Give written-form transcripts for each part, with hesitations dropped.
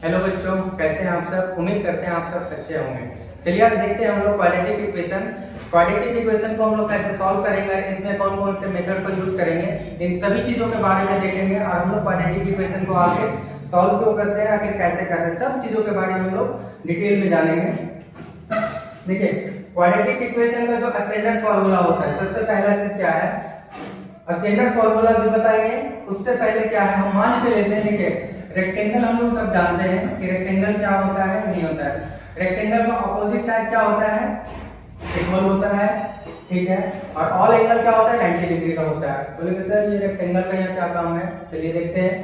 Hello बच्चों, कैसे हैं आप सब। उम्मीद करते हैं आप सब अच्छे होंगे। चलिए आज देखते हैं हम लोग क्वाड्रेटिक इक्वेशन को हम लोग कैसे सॉल्व करेंगे, इसमें कौन कौन से मेथड को यूज करेंगे, इन सभी चीजों के बारे में देखेंगे। और हम लोग क्वाड्रेटिक इक्वेशन को आगे सॉल्व क्यों करते हैं, आखिर कैसे करते हैं, सब चीजों के बारे में हम लोग डिटेल में जानेंगे। देखिए, क्वाड्रेटिक इक्वेशन का जो स्टैंडर्ड फॉर्मूला होता है, सबसे पहला चीज क्या है, स्टैंडर्ड फॉर्मूला भी बताएंगे। उससे पहले क्या है, हम मान के लेते हैं। देखिए, रेक्टेंगल हम लोग सब जानते हैं कि रेक्टेंगल क्या होता है, नहीं होता है। रेक्टेंगल का ऑपोजिट साइड क्या होता है, इक्वल होता है, ठीक है। और ऑल एंगल क्या होता है, 90 डिग्री का होता है। बोलेंगे सर ये रेक्टेंगल का यहाँ क्या काम है, चलिए देखते हैं।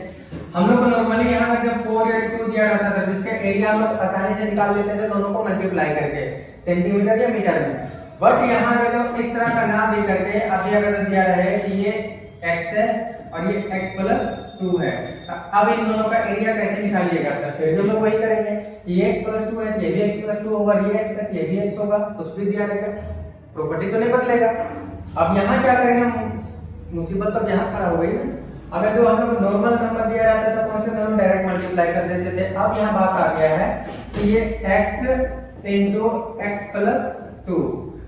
हम लोग को नॉर्मली यहाँ पर जब 4 या 2 दिया रहता था, जिसका एरिया हम लोग आसानी से निकाल लेते थे दोनों को मल्टीप्लाई करके सेंटीमीटर या मीटर में। बट यहाँ अगर इस तरह का ना दे करके अभी अगर दिया रहे कि ये x है और ये x+2 है, अब इन दोनों का एरिया कैसे निकालिएगा, तो फिर हम लोग वही करेंगे। ये x+2 है, ये भी x+2 होगा, ये x है, ये भी x होगा, कुछ भी दिया रहेगा, प्रॉपर्टी तो नहीं बदलेगा। अब यहाँ क्या करेंगे, मुसीबत तो यहाँ खड़ा हो गई ना। अगर जो हम लोग नॉर्मल नंबर दिया जाता था तो उससे हम डायरेक्ट मल्टीप्लाई कर देते थे। अब यहाँ बात आ गया है कि ये x × x+2,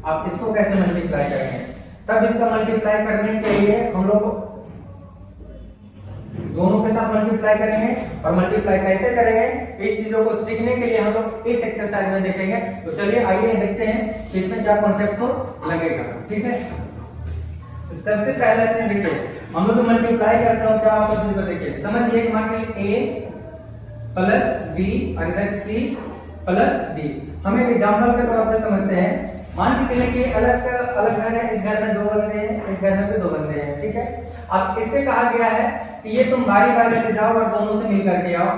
आप इसको कैसे मल्टीप्लाई करेंगे। तब इसका मल्टीप्लाई करने के लिए हम लोग दोनों के साथ मल्टीप्लाई करेंगे। और मल्टीप्लाई कैसे करेंगे, इस चीजों को सीखने के लिए हम लोग इस एक्सरसाइज में देखेंगे। तो चलिए आइए देखते हैं कि इसमें क्या कॉन्सेप्ट को लगेगा, ठीक है। सबसे पहला चीज देखिए, हम लोग मल्टीप्लाई करते हैं क्या, आप चीज को देखिए, समझिए। मान लीजिए a + b और इधर c + d। हम एक एग्जांपल के तौर पर समझते हैं। मान के चले कि अलग अलग घर है, इस घर में 2 बंदे हैं, इस घर में भी 2 बंदे हैं, ठीक है। अब इससे कहा गया है कि ये तुम बारी बारी से जाओ और दोनों से मिल करके आओ।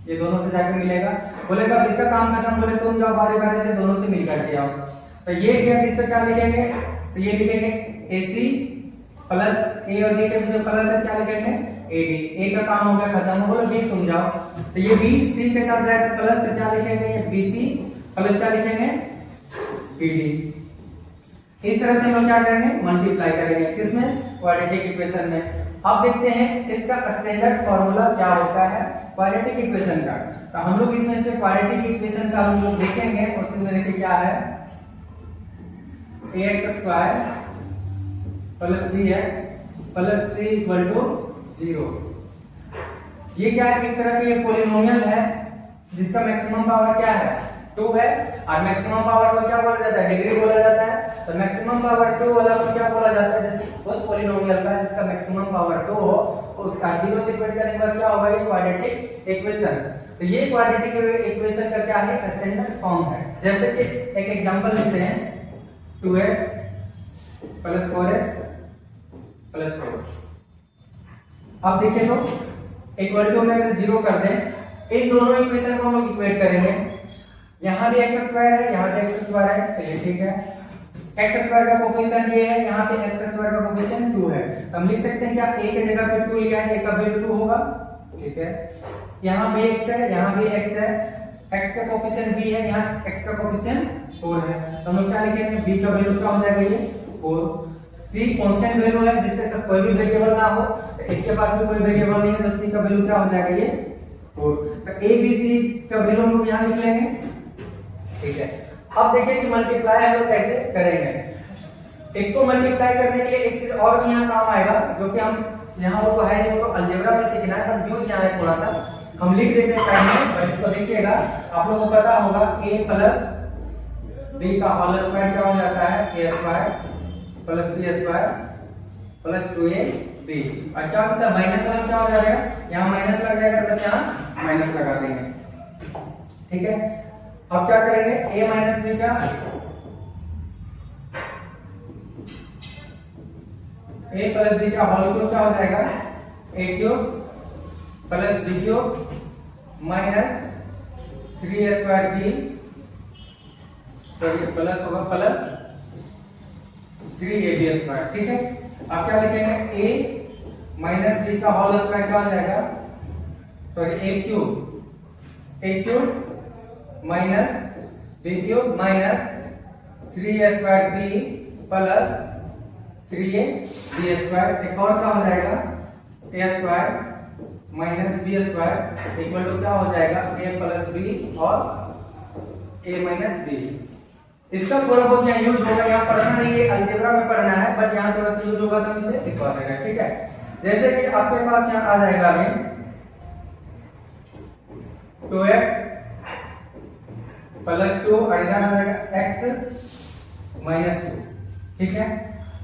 ये दोनों से जाकर मिलेगा, बोलेगा इसका काम खत्म, बोले तुम जाओ बारी बारी से दोनों से मिल करके आओ। तो ये गया, इस पे क्या लिखेंगे, तो ये लिखेंगे AC प्लस A और D के बीच में प्लस है, क्या लिखेंगे AD। A का काम हो गया खत्म, बोलो B तुम जाओ। तो ये B C के साथ जाएगा प्लस, तो क्या लिखेंगे ये BC प्लस क्या लिखेंगे BD। इस तरह से हम क्या करेंगे, मल्टीप्लाई करेंगे, किसमें, क्वाड्रेटिक इक्वेशन में। अब देखते हैं इसका स्टैंडर्ड फॉर्मूला क्या होता है क्वाड्रेटिक इक्वेशन का। तो हम लोग इसमें से क्वाड्रेटिक इक्वेशन का हम लोग देखेंगे। और इसमें देखिए क्या है, ax² + bx + c = 0। ये क्या है, एक तरह का ये पॉलिनोमियल है जिसका मैक्सिमम पावर क्या है, 2 है। और मैक्सिमम पावर को क्या बोला जाता है, डिग्री बोला जाता है। तो मैक्सिमम पावर 2 वाला को क्या बोला जाता है, उस पॉलिनोमियल का जिसका मैक्सिमम पावर 2 हो, उसका 0 से डिवाइड करने पर क्या होगा, ये क्वाड्रेटिक इक्वेशन। तो ये क्वाड्रेटिक इक्वेशन का क्या है, स्टैंडर्ड फॉर्म है। जैसे कि एक एग्जांपल लेते हैं, 2x + 4x + 4। अब देखिए तो इक्वल टू में अगर 0 कर दें, इन दोनों इक्वेशन को हम लोग इक्वेट करेंगे। यहाँ भी x² है, यहाँ भी x² है, चलिए ठीक है। x² का कोफिशिएंट ये है, यहाँ पे x² का कोफिशिएंट 2 है। तो हम लिख सकते हैं क्या, a के जगह पे 2 लिया है, a का वैल्यू 2 होगा, ठीक है। यहाँ भी x है, यहाँ भी x है, x का कोफिशिएंट b है, यहाँ x का कोफिशिएंट 4 है। तो हम लोग क्या लिखेंगे, b का वैल्यू क्या हो जाएगा, ये 4। c कांस्टेंट वैल्यू है, जिसके साथ कोई भी वेरिएबल ना हो, तो इसके पास भी कोई वेरिएबल नहीं है, तो c का वैल्यू क्या हो जाएगा, ये 4। तो a b c का वैल्यू हम लोग यहाँ लिख लेंगे, ठीक है। अब देखिए कि मल्टीप्लाई हम लोग कैसे करेंगे। इसको मल्टीप्लाई करने के लिए एक चीज और भी यहाँ काम आएगा, जो कि हम यहाँ वो है नहीं, तो अलजेब्रा में सीखना है, पर यूज यहाँ है थोड़ा सा, हम लिख देते हैं साइड में, और इसको लिखिएगा। आप लोगों को पता होगा a + b का होल स्क्वायर क्या हो जाता है, a² + b² + 2ab। और क्या होता है, -1 क्या हो जाएगा, यहाँ माइनस लग जाएगा, तो यहाँ माइनस लगा देंगे, ठीक है। अब क्या करेंगे, a - b का a + b का होल क्यूब क्या हो जाएगा, a³ + b³ - 3a² तो ये प्लस होगा प्लस 3ab², ठीक है। अब क्या लिखेंगे, a - b का होल स्क्वायर क्या हो जाएगा, sorry a³ - b³ - 3a² plus 3ab²। एक और क्या हो जाएगा, a² minus B square equal to क्या हो जाएगा ए प्लस बी और ए माइनस बी। इसका थोड़ा बहुत यहाँ यूज होगा, यहाँ पढ़ना नहीं है, अलजेब्रा में पढ़ना है, बट यहाँ थोड़ा सा यूज होगा तो हम इसे लिखवा देंगे, ठीक है। जैसे कि आपके पास यहाँ आ जाएगा अभी 2x प्लस 2 और इधर आ जाएगा x माइनस 2, ठीक है।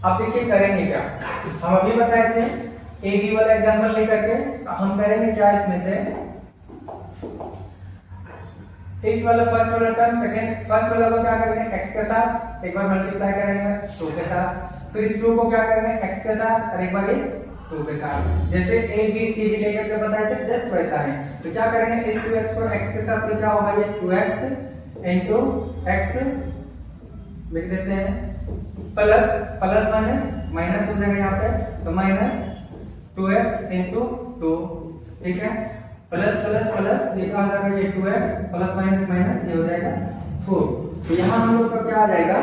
अब देखिए करेंगे क्या, हम अभी बताए थे ए बी वाला एग्जांपल लेकर के, हम करेंगे क्या इसमें से इस वाला फर्स्ट वाला टर्म सेकंड फर्स्ट वाला को क्या करेंगे x के साथ एक बार मल्टीप्लाई करेंगे 2 के साथ, फिर इस 2 को क्या करेंगे x के साथ और एक बार इस 2 के साथ। जैसे a b c d लेकर के बताए थे जस्ट वैसा है। तो क्या करेंगे इस 2x को x के साथ, तो क्या होगा ये 2x into x लिख देते हैं प्लस प्लस माइनस माइनस हो जाएगा यहाँ पे, तो माइनस 2x into 2, ठीक है। प्लस प्लस प्लस ये क्या हो जाएगा ये 2x प्लस माइनस माइनस ये हो जाएगा 4। तो यहाँ हम लोग का क्या आ जाएगा,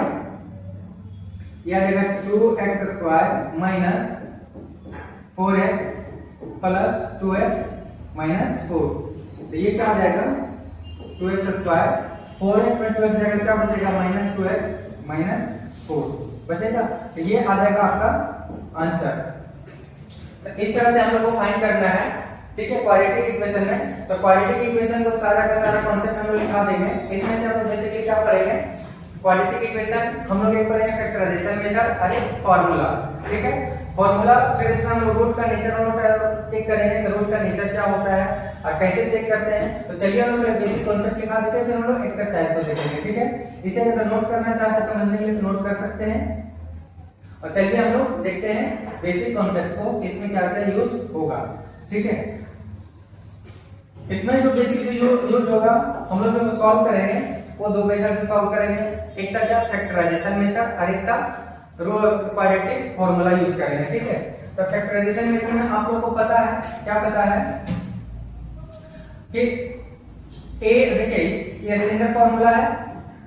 ये आ जाएगा 2x square minus 4x plus 2x minus 4। तो ये क्या आ जाएगा 2x स्क्वायर 4x में 2x जाएगा क्या बचेगा माइनस 2x माइनस 4 बचेगा। तो ये आ जाएगा आपका आंसर। तो इस तरह से हम लोग को फाइंड करना है, ठीक है, क्वाड्रेटिक इक्वेशन में। तो क्वाड्रेटिक इक्वेशन को सारा का सारा कॉन्सेप्ट हम लोग लिखा देंगे। इसमें से हम लोग बेसिकली क्या करेंगे, क्वाड्रेटिक इक्वेशन हम लोग एक करेंगे फैक्टराइजेशन मेथड और एक फार्मूला, ठीक है। फार्मूला फिर इसमें हम रूट का नेचर चेक करेंगे, तो रूट का नेचर क्या होता है और कैसे चेक करते हैं। तो चलिए हम लोग बेसिक कॉन्सेप्ट लिखा देते हैं, फिर हम लोग एक्सरसाइज को देखेंगे, ठीक है। इसे अगर नोट करना चाहते हैं समझने के लिए तो नोट कर सकते हैं। और चलिए हम लोग देखते हैं बेसिक कॉन्सेप्ट को, इसमें क्या क्या यूज होगा, ठीक है। इसमें जो बेसिकली यूज होगा हम लोग जो सॉल्व करेंगे वो दो मेथड से सॉल्व करेंगे, एक का क्या फैक्टराइजेशन मेथड और एक का क्वाड्रेटिक फार्मूला यूज करेंगे, ठीक है। तो फैक्टराइजेशन मेथड में आप लोगों को पता है क्या पता है कि a देखिए ये स्टैंडर्ड फार्मूला है,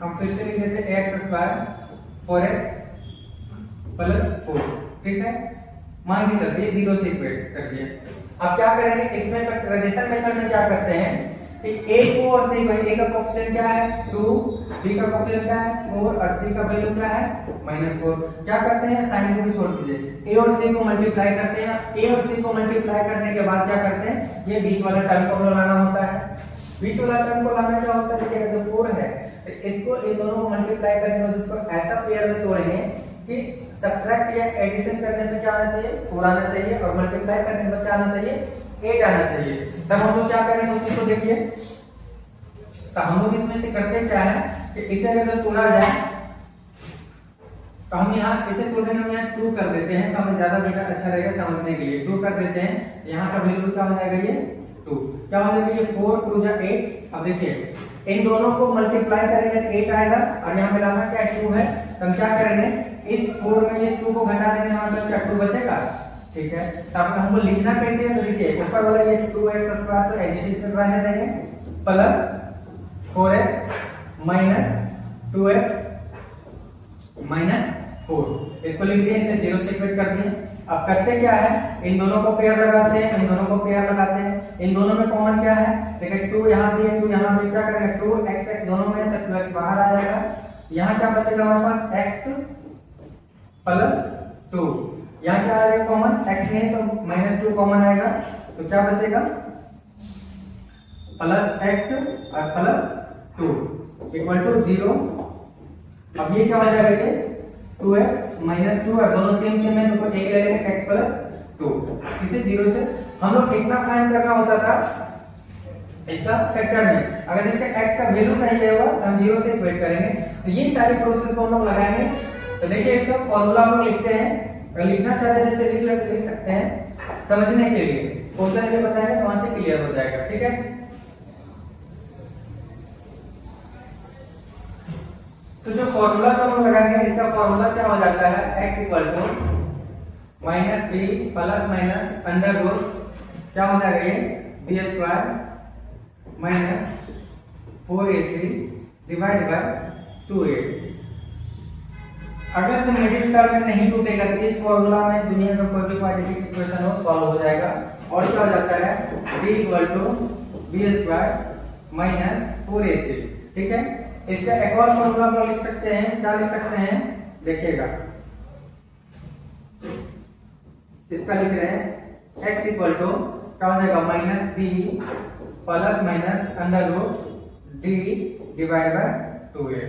हम फिर से लिख देते हैं ax स्क्वायर 4x प्लस 4, ठीक है। मान के चलते 0 से इक्वेट कर दिया। अब क्या करेंगे इसमें फैक्टराइजेशन मेथड में क्या करते हैं कि a को और c को, a का कोएफिशिएंट क्या है 2, b का कोएफिशिएंट क्या है 4 और c का वैल्यू क्या है -4। क्या करते हैं साइन को भी छोड़ दीजिए, a और c को मल्टीप्लाई करते हैं। a और c को मल्टीप्लाई करने के बाद क्या करते हैं ये बीच वाला टर्म को लाना होता है। बीच वाला टर्म को लाना क्या होता है, देखिए जो 4 है तो इसको इन दोनों को मल्टीप्लाई करने के बाद इसको ऐसा पेयर में तोड़ेंगे कि सब्ट्रैक्ट या एडिशन करने पे क्या आना चाहिए 4 आना चाहिए और मल्टीप्लाई करने पे क्या आना चाहिए 8 आना चाहिए। तब हम लोग क्या करेंगे उसी को देखिए। तो हम लोग इसमें से करते क्या है कि इसे अगर तोड़ा जाए तो हम यहाँ इसे तोड़ने हम यहाँ 2 कर देते हैं, तो हमें ज्यादा बेटा अच्छा रहेगा समझने के लिए। 2 कर देते हैं, यहाँ का वैल्यू क्या हो जाएगा ये 2, क्या हो जाएगा ये 4 2 जा 8। अब देखिए इन दोनों को मल्टीप्लाई करेंगे तो 8 आएगा और यहाँ मिलाना क्या 2 है, तो हम क्या करेंगे इस 4 में इस 2 को घटा देंगे, हमारे पास क्या 2 बचेगा, ठीक है। तब हमको लिखना कैसे है, तो देखिए ऊपर वाला ये 2x स्क्वायर तो एज इट इज में रहने देंगे plus 4x minus 2x minus 4, इसको लिख दिए, इसे 0 से इक्वेट कर दिए। अब करते क्या है इन दोनों को पेयर लगाते हैं, इन दोनों को पेयर लगाते हैं। इन दोनों में कॉमन क्या है देखिए 2 यहाँ भी है 2 यहाँ भी, क्या करेंगे 2x x दोनों में तो 2x बाहर आ जाएगा। यहाँ क्या बचेगा हमारे पास x प्लस 2, यहाँ क्या आ जाएगा कॉमन x नहीं तो -2 कॉमन आएगा, तो क्या बचेगा प्लस x और प्लस 2 इक्वल टू 0। अब ये क्या हो जाएगा ये 2x -2 और दोनों सेम सेम है तो एक ले लेंगे x प्लस 2। इसे 0 से हम लोग कितना फाइंड करना होता था इसका फैक्टर में, अगर इसका x का वैल्यू चाहिए होगा तो हम 0 से इक्वेट करेंगे। तो ये सारी प्रोसेस को हम लोग लगाएंगे। तो देखिए इसका फॉर्मूला हम लोग लिखते हैं, अगर लिखना चाहते हैं जैसे लिख सकते हैं समझने के लिए, क्वेश्चन के बताएंगे तो वहां से क्लियर हो जाएगा, ठीक है। तो जो फॉर्मूला जो हम लगाएंगे इसका फॉर्मूला क्या हो जाता है x equal to -b plus minus under root क्या हो जाएगा ये b square minus 4ac divide by 2a। अगर तो मिडिल टर्म में नहीं टूटेगा तो इस फॉर्मूला में दुनिया का कोई भी क्वाड्रेटिक इक्वेशन हो सॉल्व हो जाएगा। और क्या हो जाता है d = b² - 4ac। ठीक है, इसका एक और फॉर्मूला हम लिख सकते हैं। क्या लिख सकते हैं देखिएगा, इसका लिख रहे हैं x क्या हो जाएगा -b ±√d/2a।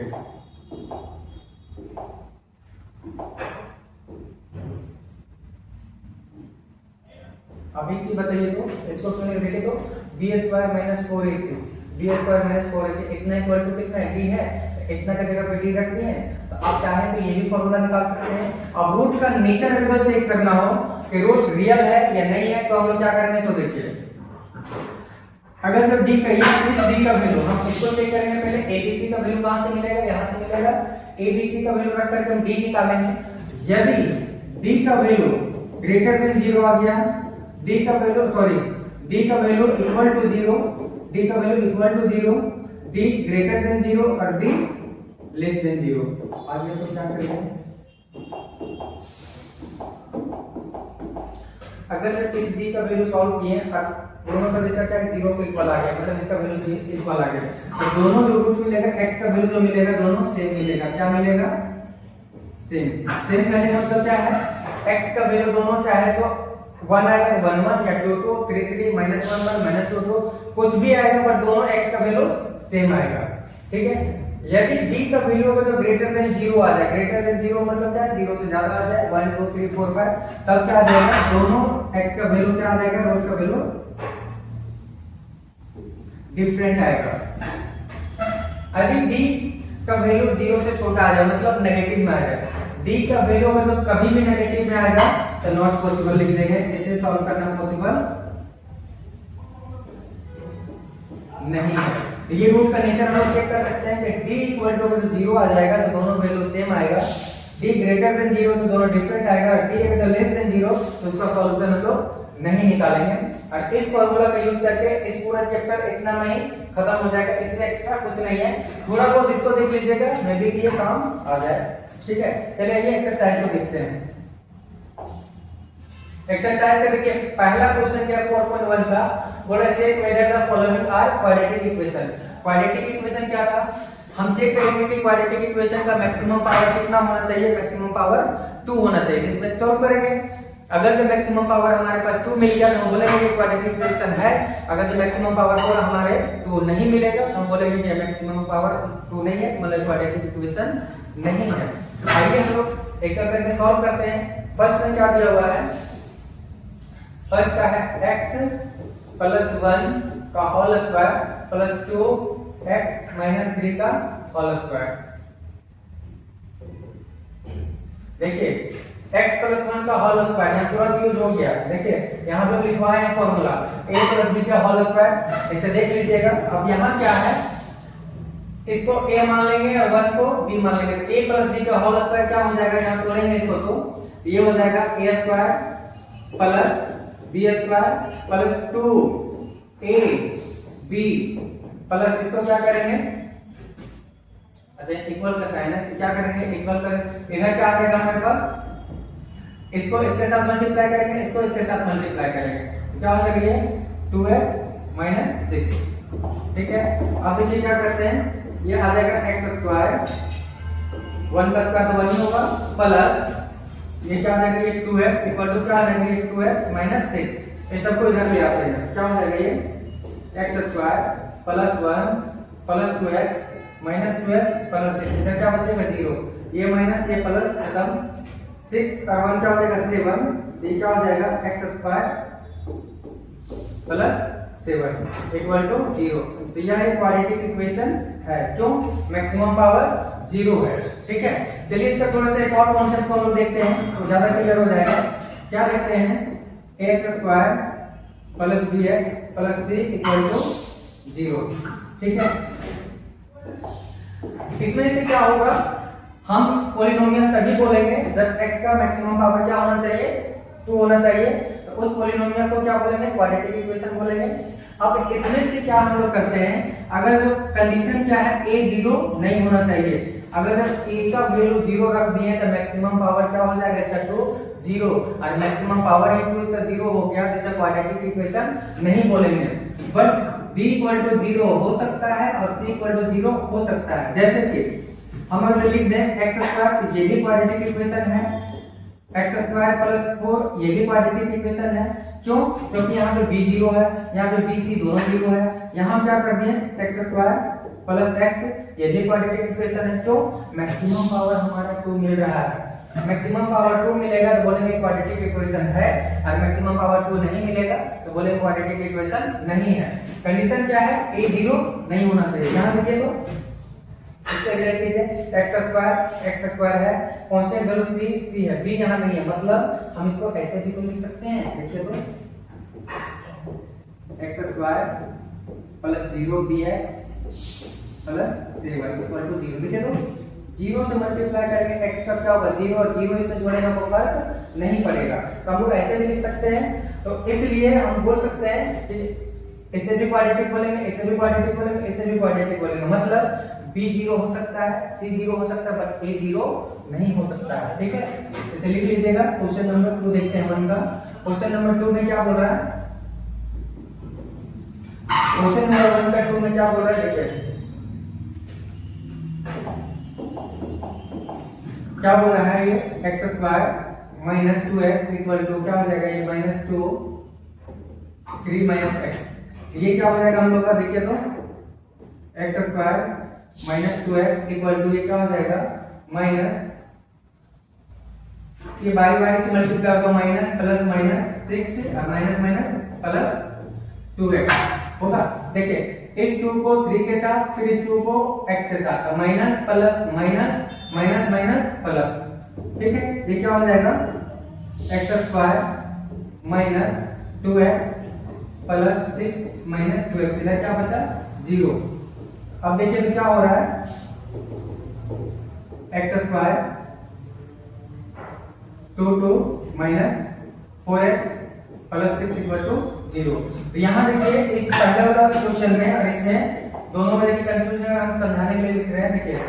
अब एक चीज बताइए, तो इसको देखे तो b² - 4ac, b² - 4ac इतना इक्वल टू कितना है d है, इतना का जगह पे d रख दिए। तो आप चाहें तो ये भी फॉर्मूला निकाल सकते हैं। अब रूट का नेचर अगर चेक करना हो कि रूट रियल है या नहीं है तो हम लोग क्या करेंगे, सो देखिए अगर जब d का इस d का वैल्यू हम इसको चेक करेंगे। पहले abc का वैल्यू कहां से मिलेगा, यहां से मिलेगा। abc का वैल्यू रख करके हम d निकालेंगे। यदि d का वैल्यू ग्रेटर देन 0 आ गया, d का वैल्यू इक्वल टू 0, d का value equal to 0, d greater than 0 और d लेस देन 0 आ गया तो क्या करेंगे, अगर इस d का वैल्यू सॉल्व किए और दोनों का रेशा क्या 0 के इक्वल आ गया, मतलब इसका वैल्यू इक्वल आ गया, तो दोनों जो रूट मिलेगा x का वैल्यू जो मिलेगा दोनों सेम मिलेगा। क्या मिलेगा, सेम वैल्यू मतलब क्या है, x का वैल्यू दोनों चाहे तो 1 आएगा 1 1 या 2 2 3 3 -1 1 -2 2 कुछ भी आएगा, पर दोनों x का वैल्यू सेम आएगा। ठीक है, यदि d का वैल्यू अगर तो ग्रेटर देन 0 आ जाए, ग्रेटर देन 0 मतलब क्या है 0 से ज्यादा आ जाए 1 2 3 4 5, तब क्या आ जाएगा, दोनों x का वैल्यू क्या आ जाएगा, रूट का वैल्यू डिफरेंट आएगा। यदि d का वैल्यू 0 से छोटा आ जाए मतलब नेगेटिव में आ जाए, d का वैल्यू मतलब कभी भी नेगेटिव में आएगा तो नॉट पॉसिबल लिख देंगे। इसे सॉल्व करना पॉसिबल नहीं है। ये रूट का नेचर हम लोग चेक कर सकते हैं कि d इक्वल टू अगर 0 आ जाएगा तो दोनों वैल्यू सेम आएगा, d ग्रेटर देन 0 तो दोनों डिफरेंट आएगा, d अगर लेस देन 0 तो उसका सॉल्यूशन हम लोग नहीं निकालेंगे। और इस फार्मूला का यूज करके इस पूरा चैप्टर इतना में ही खत्म हो जाएगा, इससे एक्स्ट्रा कुछ नहीं है। थोड़ा बहुत इसको देख लीजिएगा, मे बी ये काम आ जाए। ठीक है, चलिए ये एक्सरसाइज को देखते हैं। एक्सरसाइज का देखिए पहला क्वेश्चन क्या 4.1 का, बोला check whether the following are quadratic equation. Quadratic equation क्या था, हम चेक करेंगे कि क्वाड्रेटिक इक्वेशन का मैक्सिमम पावर कितना होना चाहिए, मैक्सिमम पावर 2 होना चाहिए। इसमें सॉल्व करेंगे, अगर जो मैक्सिमम पावर हमारे पास 2 मिल गया तो हम बोलेंगे कि क्वाड्रेटिक इक्वेशन है। अगर जो मैक्सिमम पावर हमारे 2 नहीं मिलेगा तो हम बोलेंगे कि मैक्सिमम पावर 2 नहीं है, मतलब क्वाड्रेटिक इक्वेशन नहीं है। आइए हम लोग एक एक करके सॉल्व करते हैं। फर्स्ट में क्या दिया हुआ है, फर्स्ट का है x + 1 का होल स्क्वायर प्लस 2x - 3 का होल स्क्वायर। देखिए x + 1 का होल स्क्वायर यहाँ तुरंत यूज हो गया। देखिए यहाँ पे लिखवाए हैं फॉर्मूला a + b का होल स्क्वायर, इसे देख लीजिएगा। अब यहाँ क्या है, इसको a मान लेंगे और 1 को b मान लेंगे, तो a + b का होल स्क्वायर क्या हो जाएगा, यहाँ तोड़ेंगे इसको तो ये हो जाएगा a² + b² plus 2ab plus इसको क्या करेंगे, अच्छा इक्वल का साइन है, क्या करेंगे इक्वल कर, इधर क्या आ जाएगा हमारे पास, इसको इसके साथ मल्टीप्लाई करेंगे, इसको इसके साथ मल्टीप्लाई करेंगे, क्या हो जाएगा ये 2x - 6। ठीक है, अब देखिए क्या करते हैं, ये आ जाएगा x², 1 का स्क्वायर तो 1 ही होगा, प्लस ये क्या आ जाएगा ये 2x इक्वल टू क्या आ जाएगा ये 2x - 6। ये सबको इधर ले आते हैं, क्या हो जाएगा ये x² + 1 plus 2x - 2x plus 6, इधर क्या बचेगा 0, ये माइनस ये प्लस खत्म, 6 और 1 क्या हो जाएगा 7, ये क्या हो जाएगा x² + 7 इक्वल टू 0। तो यह एक क्वाड्रेटिक इक्वेशन है, क्यों, मैक्सिमम पावर 0 है। ठीक है, चलिए इसका थोड़ा सा एक और कॉन्सेप्ट को हम लोग देखते हैं तो ज्यादा क्लियर हो जाएगा। क्या देखते हैं, ax² + bx + c = 0। ठीक है, इसमें से क्या होगा, हम पॉलिनोमियल तभी बोलेंगे जब x का मैक्सिमम पावर क्या होना चाहिए 2 होना चाहिए, तो उस पॉलिनोमियल को क्या बोलेंगे, क्वाड्रेटिक इक्वेशन बोलेंगे। अब इसमें से क्या हम लोग करते हैं, अगर जो कंडीशन क्या है a 0 नहीं होना चाहिए, अगर a का वैल्यू 0 रख दिए तो मैक्सिमम पावर क्या हो जाएगा इसका 2 0, और मैक्सिमम पावर है 2 इसका 0 हो गया, जिसे क्वाड्रेटिक इक्वेशन नहीं बोलेंगे। बट b इक्वल टू 0 हो सकता है और c इक्वल टू 0 हो सकता है। जैसे कि हम अगर लिख दें x स्क्वायर, तो ये भी क्वाड्रेटिक इक्वेशन है, x स्क्वायर प्लस 4 ये भी क्वाड्रेटिक इक्वेशन है। क्यों? क्योंकि यहाँ पे b 0 है, यहाँ पे b c दोनों 0 है। यहाँ क्या कर दिए x स्क्वायर प्लस x, ये भी क्वाड्रेटिक इक्वेशन है। क्यों? मैक्सिमम पावर हमारा 2 मिल रहा है। मैक्सिमम पावर 2 मिलेगा तो बोलेंगे क्वाड्रेटिक इक्वेशन है, और मैक्सिमम पावर 2 नहीं मिलेगा तो बोलेंगे क्वाड्रेटिक इक्वेशन नहीं है। कंडीशन क्या है? a 0 नहीं होना चाहिए। यहाँ देखिए तो इससे रिलेट कीजिए, x स्क्वायर है, कांस्टेंट वैल्यू c है, b यहाँ नहीं है, मतलब हम इसको ऐसे भी तो लिख सकते हैं। देखिए तो x square plus 0 bx plus 7 equal to 0। देखिए तो 0 से मल्टीप्लाई करेंगे x का क्या होगा 0, और 0 इसमें जोड़ेगा तो फर्क नहीं पड़ेगा, तो हम लोग ऐसे भी लिख सकते हैं। तो इसलिए हम बोल सकते हैं कि इसे भी क्वाड्रेटिक बोलेंगे, इसे भी क्वाड्रेटिक बोलेंगे, इसे भी क्वाड्रेटिक बोलेंगे। मतलब b 0 हो सकता है, c 0 हो सकता है, बट a 0 नहीं हो सकता है। ठीक है, इसे लिख लीजिएगा। क्वेश्चन नंबर 2 देखते हैं हम इनका। क्वेश्चन नंबर 2 में क्या बोल रहा है? क्वेश्चन नंबर 1 का 2 में क्या बोल रहा है? देखिए क्या बोल रहा है, ये x square minus 2x equal to क्या हो जाएगा, ये माइनस 2 3 माइनस x, ये क्या हो जाएगा हम लोग का? देखिए तो x square minus 2x equal to ये क्या हो जाएगा माइनस, ये बारी बारी से मल्टीप्लाई होगा, माइनस प्लस माइनस 6 और माइनस माइनस प्लस 2x होगा। देखिए इस 2 को 3 के साथ, फिर इस 2 को x के साथ, minus plus minus minus minus plus. ठीक है, ये क्या हो जाएगा x square minus 2x plus 6 minus 2x, इधर क्या बचा 0। अब देखिए तो क्या हो रहा है, x square 2 minus 4x plus 6 equal to 0। तो यहाँ देखिए इस पहले वाला क्वेश्चन में और इसमें दोनों में देखिए कंफ्यूजन हम समझाने के लिए लिख रहे हैं। देखिए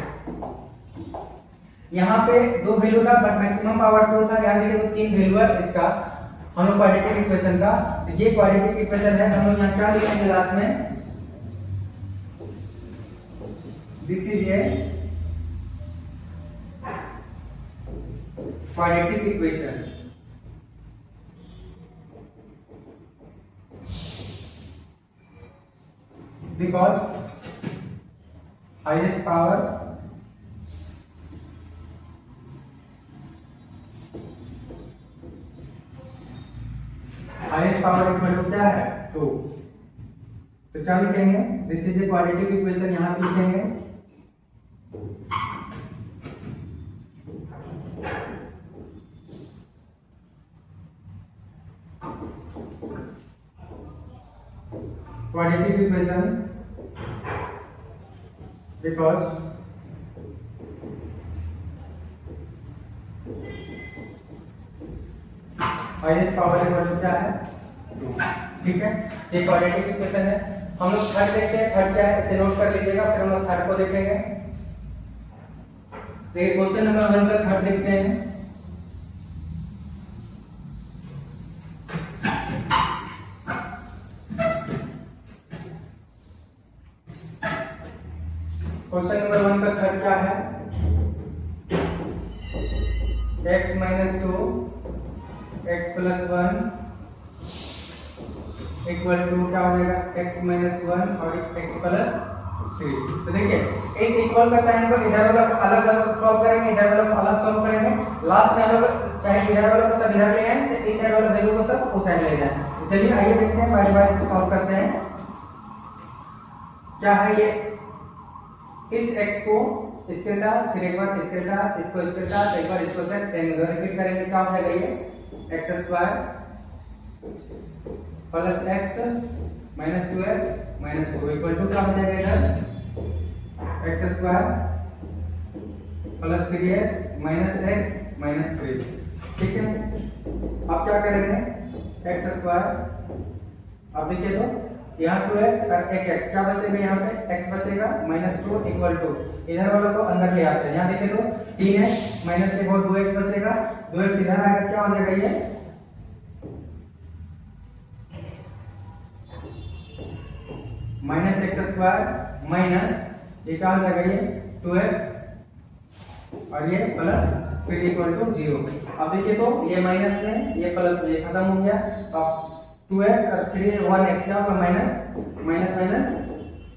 यहाँ पे 2 वैल्यू था बट मैक्सिमम पावर 2 था, यहाँ देखिए तो 3 वैल्यू है इसका, हम लोग क्वाड्रेटिक इक्वेशन का। तो ये क्वाड्रेटिक इक्वेशन है, हम लोग यहाँ क्या लिखेंगे लास्ट में, this is a quadratic equation. Because highest power equal to क्या है 2, तो क्या लिखेंगे, this is a quadratic equation, यहां पे लिखेंगे quadratic equation because highest power equal to क्या है 2। ठीक है, ये क्वाड्रेटिक इक्वेशन है। हम लोग थर्ड देखते हैं, थर्ड क्या है इसे नोट कर लीजिएगा, फिर हम लोग थर्ड को देखेंगे। देखिए क्वेश्चन नंबर 1 का थर्ड देखते हैं। क्वेश्चन नंबर 1 का थर्ड क्या है, x minus 2 x plus 1 equal to क्या हो जाएगा x माइनस 1 और x प्लस 3। तो देखिए इस इक्वल का साइन को इधर वाला को अलग अलग सॉल्व करेंगे, इधर वाला को अलग सॉल्व करेंगे, लास्ट में हम लोग चाहे इधर वाला को सब इधर ले आए, चाहे इस साइड वाला वैल्यू को सब उस साइड ले जाएं। तो चलिए आइए देखते हैं, बारी बारी से सॉल्व करते हैं। क्या है ये, इस x को इसके साथ, फिर एक बार इसके साथ, इसको इसके साथ, एक बार इसको साथ, सेम इधर रिपीट करेंगे, क्या हो जाएगा ये x square plus x minus 2x minus 2 equal to क्या हो जाएगा इधर x square plus 3x minus x minus 3। ठीक है, अब क्या करेंगे x स्क्वायर, अब देखिए तो यहाँ 2x और एक x क्या बचेगा, यहाँ पे x बचेगा -2 इक्वल टू इधर वालों को अंदर ले आते हैं। यहाँ देखे तो 3x माइनस 1 और 2x बचेगा, 2x इधर आएगा, क्या हो जाएगा ये -x² माइनस ये क्या हो जाएगा ये 2x और ये प्लस फिर इक्वल टू 0। अब देखिए तो ये माइनस में ये प्लस में ये खत्म हो गया। अब 2x और 1x क्या होगा माइनस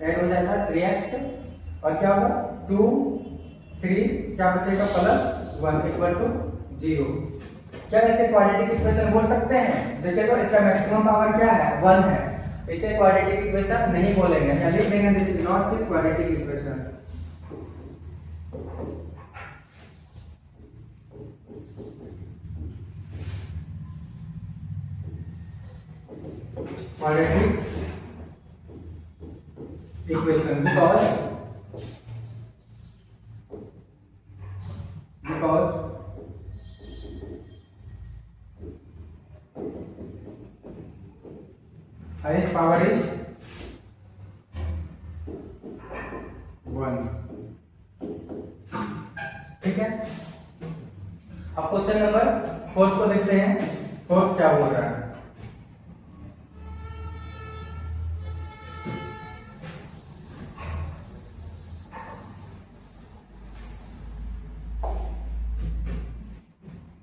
ऐड हो जाएगा 3x और क्या होगा 2 3 क्या बचेगा +1 इक्वल टू 0। क्या इसे क्वाड्रेटिक इक्वेशन बोल सकते हैं? देखिए तो इसका मैक्सिमम पावर क्या है 1 है, इसे क्वाड्रेटिक इक्वेशन नहीं बोलेंगे, या लिख देंगे this is not the quadratic equation. quadratic equation because highest power is 1। ठीक है, अब क्वेश्चन नंबर 4 को देखते हैं। 4 क्या बोल रहा है?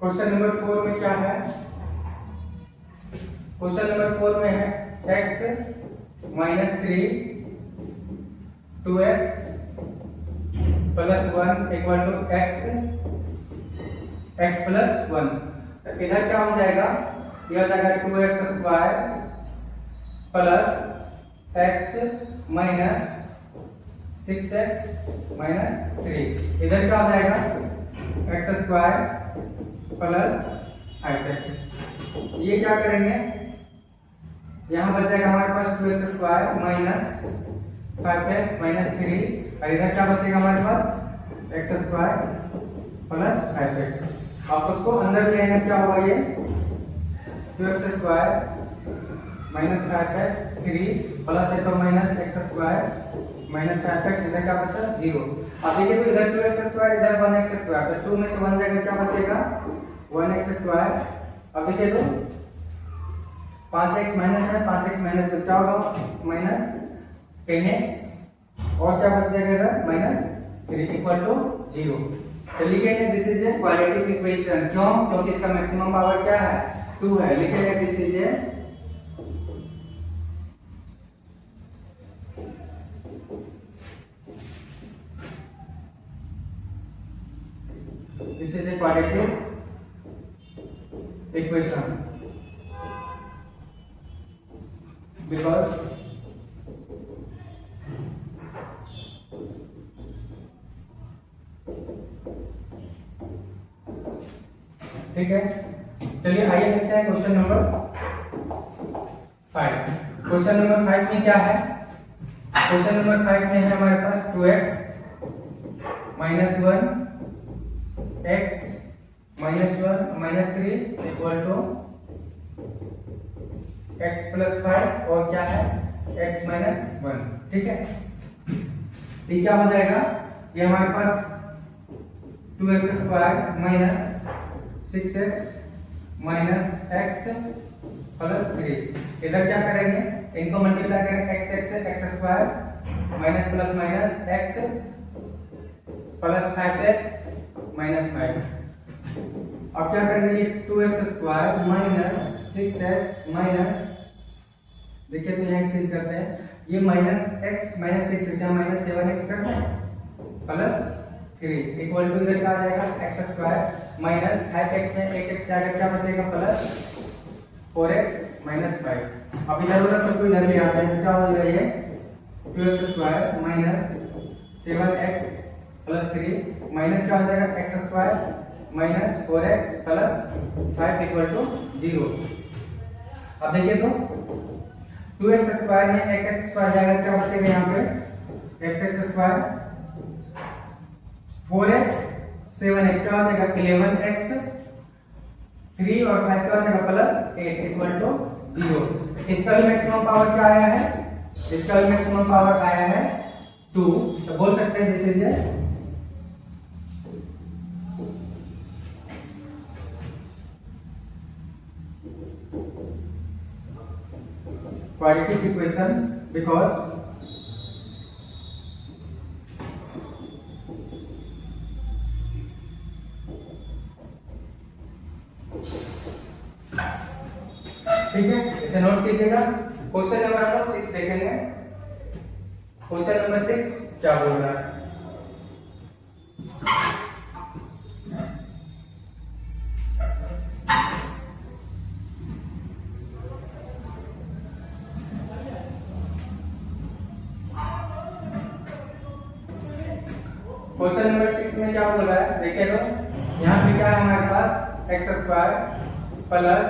क्वेश्चन नंबर 4 में क्या है? क्वेश्चन नंबर 4 में है x -3 2x +1 equal to x +1। इधर क्या हो जाएगा, यह हो जाएगा 2x² plus x minus 6x -3। इधर क्या हो जाएगा x² प्लस 5x। ये क्या करेंगे, यहाँ बचेगा हमारे पास 2x² माइनस 5x -3 और इधर क्या बचेगा हमारे पास x² प्लस 5x। आप उसको अंदर ले आएंगे, क्या होगा ये 2x² माइनस 5x 3 प्लस एक तो माइनस x² माइनस 5x, इधर क्या बचा 0। अब देखिए तो इधर 2x² इधर 1x², तो 2 में से 1 जाएगा, क्या बचेगा 1x²। अब देखिए तो 5x माइनस है, 5x माइनस तो क्या होगा -10x और क्या बच जाएगा इधर -3 इक्वल टू 0। तो लिखेंगे this is a quadratic equation. क्यों? क्योंकि इसका मैक्सिमम पावर क्या है 2 है। लिखेंगे this is A quadratic equation because ठीक है। चलिए आइए देखते हैं क्वेश्चन नंबर 5। क्वेश्चन नंबर 5 में क्या है? क्वेश्चन नंबर 5 में है हमारे पास 2x -1 x -1 -3 equal to x +5 और क्या है x -1। ठीक है, ये क्या हो जाएगा, ये हमारे पास 2x² minus 6x minus x +3। इधर क्या करेंगे, इनको मल्टीप्लाई करेंगे x² minus plus minus x plus 5x -5। अब क्या करेंगे, ये 2x² माइनस 6x माइनस, देखिए तो यहाँ चेंज करते हैं, ये -x माइनस 6x यहाँ -7x करते हैं प्लस 3 इक्वल टू इधर क्या आ जाएगा x² माइनस 5x में 1x जाकर क्या बचेगा प्लस 4x -5। अब इधर वाला सबको इधर ले आते हैं, क्या हो जाएगा ये 2x² minus 7x plus 3 minus क्या हो जाएगा x² minus 4x plus 5 equal to 0। अब देखिए तो 2x² में 1x² जाएगा, क्या बचेगा यहाँ पे x² 4x 7x क्या हो जाएगा 11x 3 और 5 क्या हो जाएगा +8 इक्वल टू 0। इसका भी मैक्सिमम पावर क्या आया है इसका भी मैक्सिमम पावर आया है 2, तो बोल सकते हैं this is A quadratic equation because ठीक है, इसे नोट कीजिएगा। क्वेश्चन नंबर हम लोग 6 देखेंगे। क्वेश्चन नंबर 6 क्या बोल रहा है? क्वेश्चन नंबर 6 में क्या बोल रहा है देखिए तो, यहाँ पे क्या है हमारे पास X square plus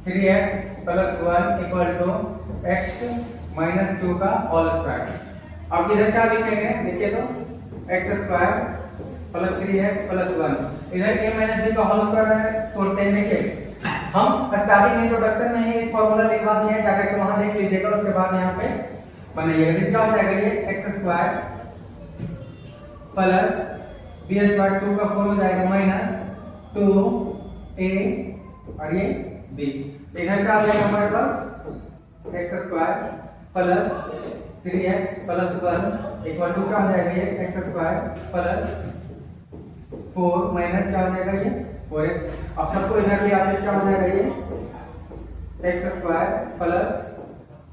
3x plus 1 equal to x minus 2 का होल स्क्वायर। अब इधर क्या लिखेंगे देखिए तो, x square plus 3x plus 1, इधर a माइनस b का होल स्क्वायर है। तोड़ते हैं देखिए, हम स्टार्टिंग इंट्रोडक्शन में ही एक फॉर्मूला लिखवा दिए हैं, जाकर के वहां देख लीजिएगा, उसके बाद यहाँ पे बनाइएगा। क्या हो जाएगा ये x square plus b square 2 का 4 हो जाएगा माइनस 2a और ये b। इधर का आ जाएगा हमारे पास X square plus 3x plus 1 equal to क्या हो जाएगा ये एक्स स्क्वायर प्लस 4 माइनस क्या हो जाएगा ये 4x। अब सबको इधर ले आते क्या हो जाएगा ये x square plus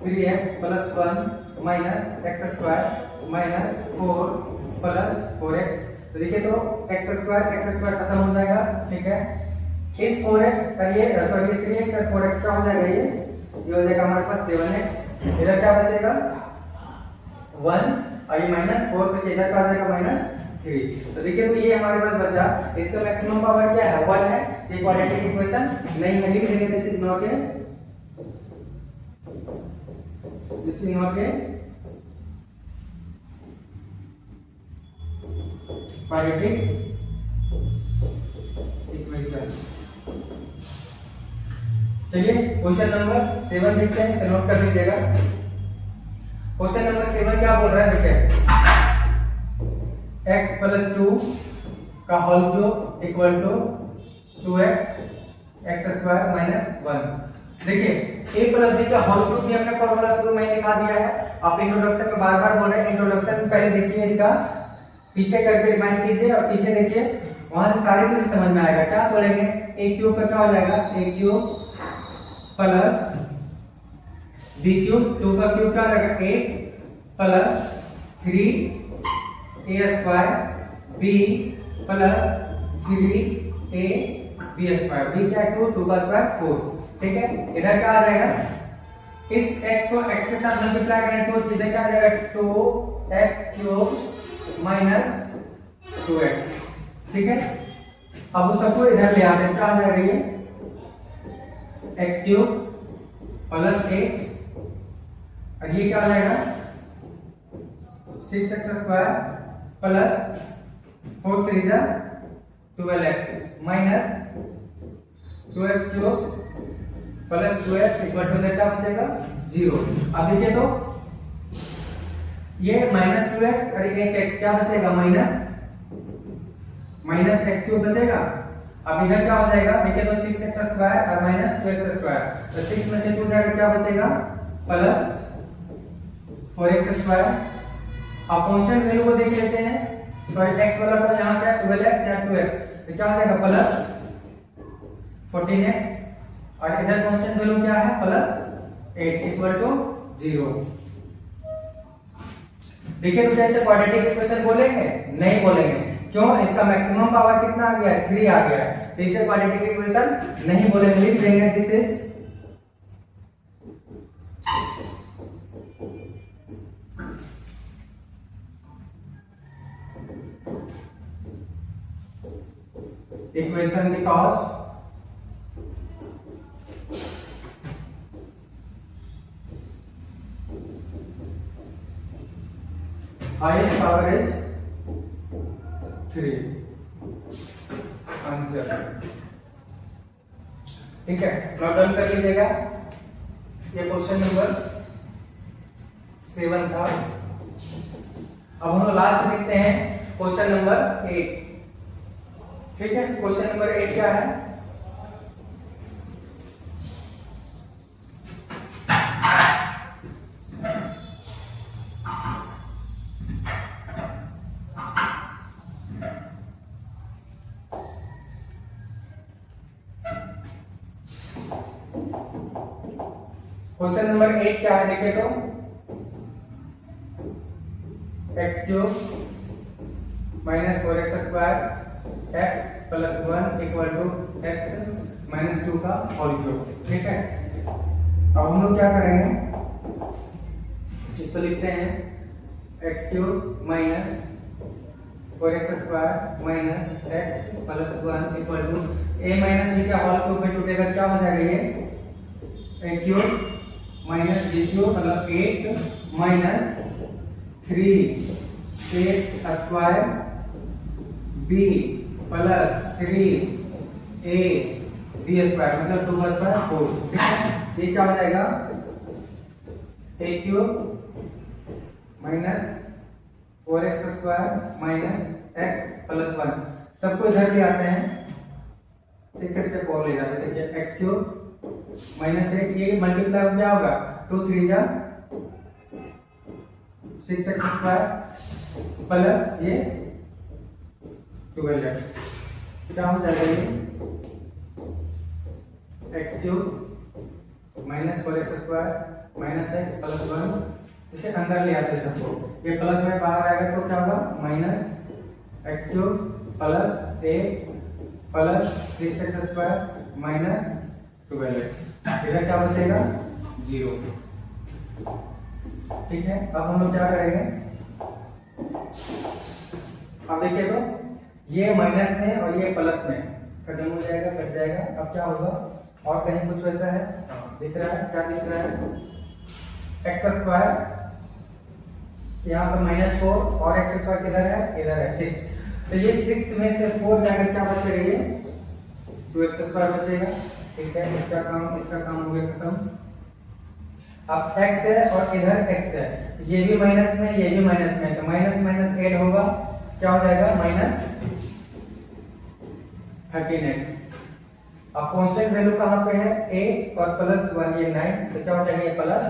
3x plus 1 minus x square minus 4 plus 4x। तो देखिए तो एक्स स्क्वायर खत्म हो जाएगा, ठीक है। इस 4x और ये सॉरी 3x और 4x का हो जाएगा ये हो जाएगा हमारे पास 7x। इधर क्या बचेगा 1 और ये माइनस 4, तो इधर का आ जाएगा माइनस 3। तो देखिए तो ये हमारे पास बचा, इसका मैक्सिमम पावर क्या है 1 है। ये क्वाड्रेटिक इक्वेशन नहीं है, लिख देंगे this is not a quadratic equation. चलिए क्वेश्चन नंबर 7 देखते हैं, इसे नोट कर लीजिएगा। क्वेश्चन नंबर 7 क्या बोल रहा है देखिए, x प्लस 2 का whole cube equal to 2x x square minus 1। देखिए a प्लस b का होल क्यूब भी हमने फॉर्मूला शुरू में लिखा दिया है। आप इंट्रोडक्शन में बार बार बोल रहे हैं, इंट्रोडक्शन पहले देखिए, इसका पीछे करके रिमाइंड कीजिए और पीछे देखिए, वहां से सारी कुछ समझ में आएगा। क्या बोलेंगे a क्यूब का क्या हो जाएगा a cube plus b cube, 2 का क्यूब क्या रहेगा 8 plus 3a square b plus 3a b square, b क्या है 2 का स्क्वायर 4, ठीक है। इधर क्या आ जाएगा, इस x को x के साथ मल्टीप्लाई करें 2, इधर क्या आ जाएगा 2x क्यूब माइनस 2x, ठीक है। अब उस सबको इधर ले आते हैं, क्या आ जाएगा ये x क्यूब प्लस 8 और ये क्या आ जाएगा 6x स्क्वायर प्लस 4 3 जा 12x minus 2x cube plus 2x equal to क्या बचेगा 0। अब देखिए तो ये माइनस 2x और एक x क्या बचेगा माइनस x क्यूब बचेगा। अब इधर क्या हो जाएगा देखिए तो 6x स्क्वायर और माइनस 2x स्क्वायर, तो 6 में से 2 जाएगा क्या बचेगा प्लस 4x स्क्वायर। अब कांस्टेंट वैल्यू को देख लेते हैं, तो x वाला को यहाँ क्या 12x या 2x, तो क्या हो जाएगा प्लस 14x और इधर कांस्टेंट वैल्यू क्या है प्लस 8 इक्वल टू 0। देखिए तो जैसे क्वाड्रेटिक इक्वेशन बोलेंगे नहीं बोलेंगे, क्यों, इसका मैक्सिमम पावर कितना आ गया 3 आ गया, तो इसे क्वाड्रेटिक इक्वेशन नहीं बोलेंगे, लिख देंगे this is equation because highest power is 3 answer, ठीक है। नोट डाउन कर लीजिएगा, ये क्वेश्चन नंबर 7 था। अब हम लोग लास्ट देखते हैं क्वेश्चन नंबर 8। ठीक है, क्वेश्चन नंबर 8 क्या है? क्वेश्चन नंबर 8 क्या है देखे तो, x cube minus 4x square x plus 1 equal to x minus 2 का होल क्यूब। ठीक है, अब हम लोग क्या करेंगे, इसको लिखते हैं x cube minus 4x square minus x plus 1 equal to a minus b का होल क्यूब में टूटेगा, क्या हो जाएगा ये a cube minus b cube, मतलब 8 minus 3 a square b plus 3 a b square, मतलब 2 का स्क्वायर 4। ठीक है, ये क्या हो जाएगा A cube minus 4x square minus x plus 1, सबको इधर ले आते हैं, एक स्टेप और ले जाते हैं। देखिए एक्स क्यूब माइनस 8, ये मल्टीप्लाई क्या होगा 2 3 जा 6x स्क्वायर प्लस ये 12x, क्या हो जाएगा ये x cube minus 4x square minus x plus 1, इसे अंदर ले आते हैं सबको, ये प्लस में बाहर आएगा तो क्या होगा minus x cube plus 8 plus 6x square minus 12x, इधर क्या बचेगा 0। ठीक है, अब हम लोग क्या करेंगे, अब देखिए तो ये माइनस में और ये प्लस में खत्म हो जाएगा, कट जाएगा। अब क्या होगा, और कहीं कुछ वैसा है दिख रहा है, क्या दिख रहा है एक्स स्क्वायर, यहाँ पर -4 और एक्स स्क्वायर किधर है, इधर है 6, तो ये 6 में से 4 जाकर क्या बचेगा, ये 2x स्क्वायर बचेगा। ठीक है, इसका काम हो गया खत्म। अब x है और इधर x है, ये भी माइनस में ये भी माइनस में, तो माइनस माइनस ऐड होगा, क्या हो जाएगा माइनस 13x। अब कांस्टेंट वैल्यू कहां पे है 8 और प्लस 1 ये 9, तो क्या हो जाएगा ये प्लस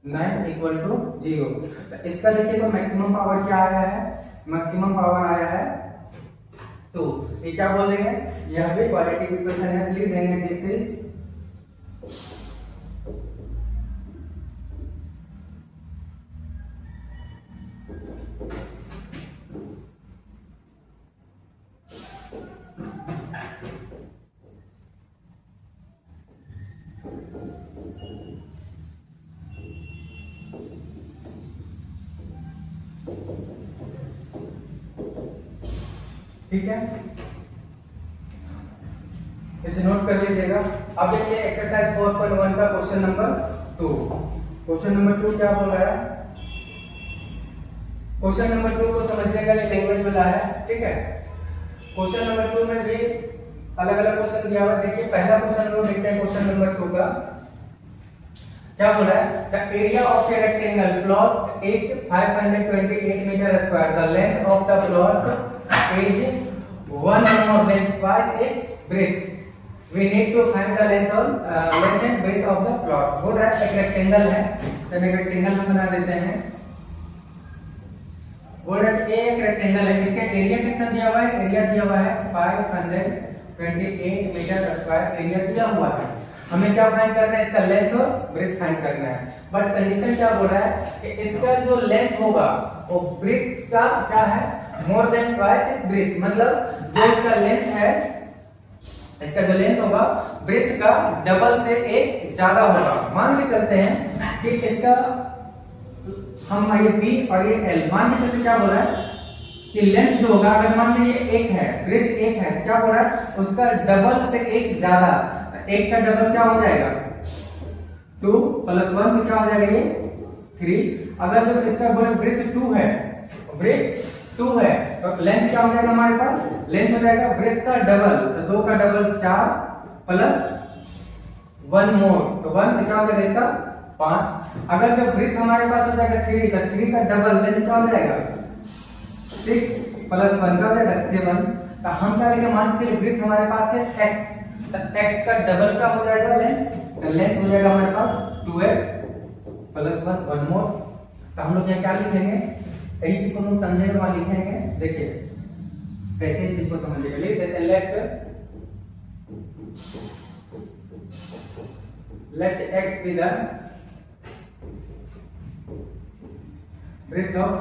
9 इक्वल टू 0। तो इसका देखिए तो मैक्सिमम पावर क्या आया है, मैक्सिमम पावर आया है 2। ये क्या बोल देंगे, यह भी क्वाड्रेटिक इक्वेशन है, लिख देंगे दिस इज ठीक है, इसे नोट कर लीजिएगा। अब देखिए एक्सरसाइज 4.1 का क्वेश्चन नंबर 2। क्वेश्चन नंबर 2 क्या बोल रहा है, क्वेश्चन नंबर 2 को समझिएगा, ये लैंग्वेज वाला है। ठीक है, क्वेश्चन नंबर 2 में भी अलग अलग क्वेश्चन दिया हुआ। देखिए पहला क्वेश्चन हम लोग देखते हैं क्वेश्चन नंबर 2 का क्या बोला है, the area of a rectangle plot is 528 metre square, the length of the plot is 1 more than twice its breadth, we need to find the length and breadth of the plot। बोल रहा है एक rectangle है, तो एक rectangle हम बना देते हैं। बोल रहा है एक रेक्टेंगल है, इसका एरिया कितना दिया हुआ है, एरिया दिया हुआ है 528 मीटर स्क्वायर एरिया दिया हुआ है। हमें क्या फाइंड करना है, इसका लेंथ और ब्रेथ फाइंड करना है। बट कंडीशन क्या बोल रहा है कि इसका जो लेंथ होगा वो ब्रेथ का क्या है, more than twice is breadth, मतलब जो इसका लेंथ है, इसका जो लेंथ होगा ब्रेथ का डबल से एक ज्यादा होगा। मान के चलते हैं कि इसका हम ये बी और ये एल मान के चलते क्या बोल रहा है कि लेंथ जो होगा, अगर मान लीजिए 1 है, ब्रेथ 1 है, क्या बोल रहा है उसका डबल से एक ज्यादा, एक का डबल क्या हो जाएगा 2 प्लस 1 तो क्या हो जाएगा ये 3। अगर जब इसका बोले ब्रेथ 2 है, ब्रेथ 2 है तो लेंथ क्या हो जाएगा हमारे पास, लेंथ हो जाएगा ब्रेथ का डबल, तो 2 का डबल 4 प्लस 1 मोर, तो 1 क्या हो जाएगा इसका 5। अगर जब वृत्त हमारे पास हो जाएगा 3, तो 3 का डबल लेंथ क्या हो जाएगा 6 प्लस 1 का हो जाएगा 7। तो हम क्या लिखेंगे, मान के वृत्त हमारे पास है x, तो x का डबल क्या हो जाएगा लेंथ, तो लेंथ हो जाएगा हमारे पास 2x प्लस 1 वन मोर। तो हम लोग यहाँ क्या लिखेंगे, इस चीज को हम समझेंगे, वहां लिखेंगे। देखिए कैसे इस चीज को समझेंगे, लिख देते हैं let x be the breadth of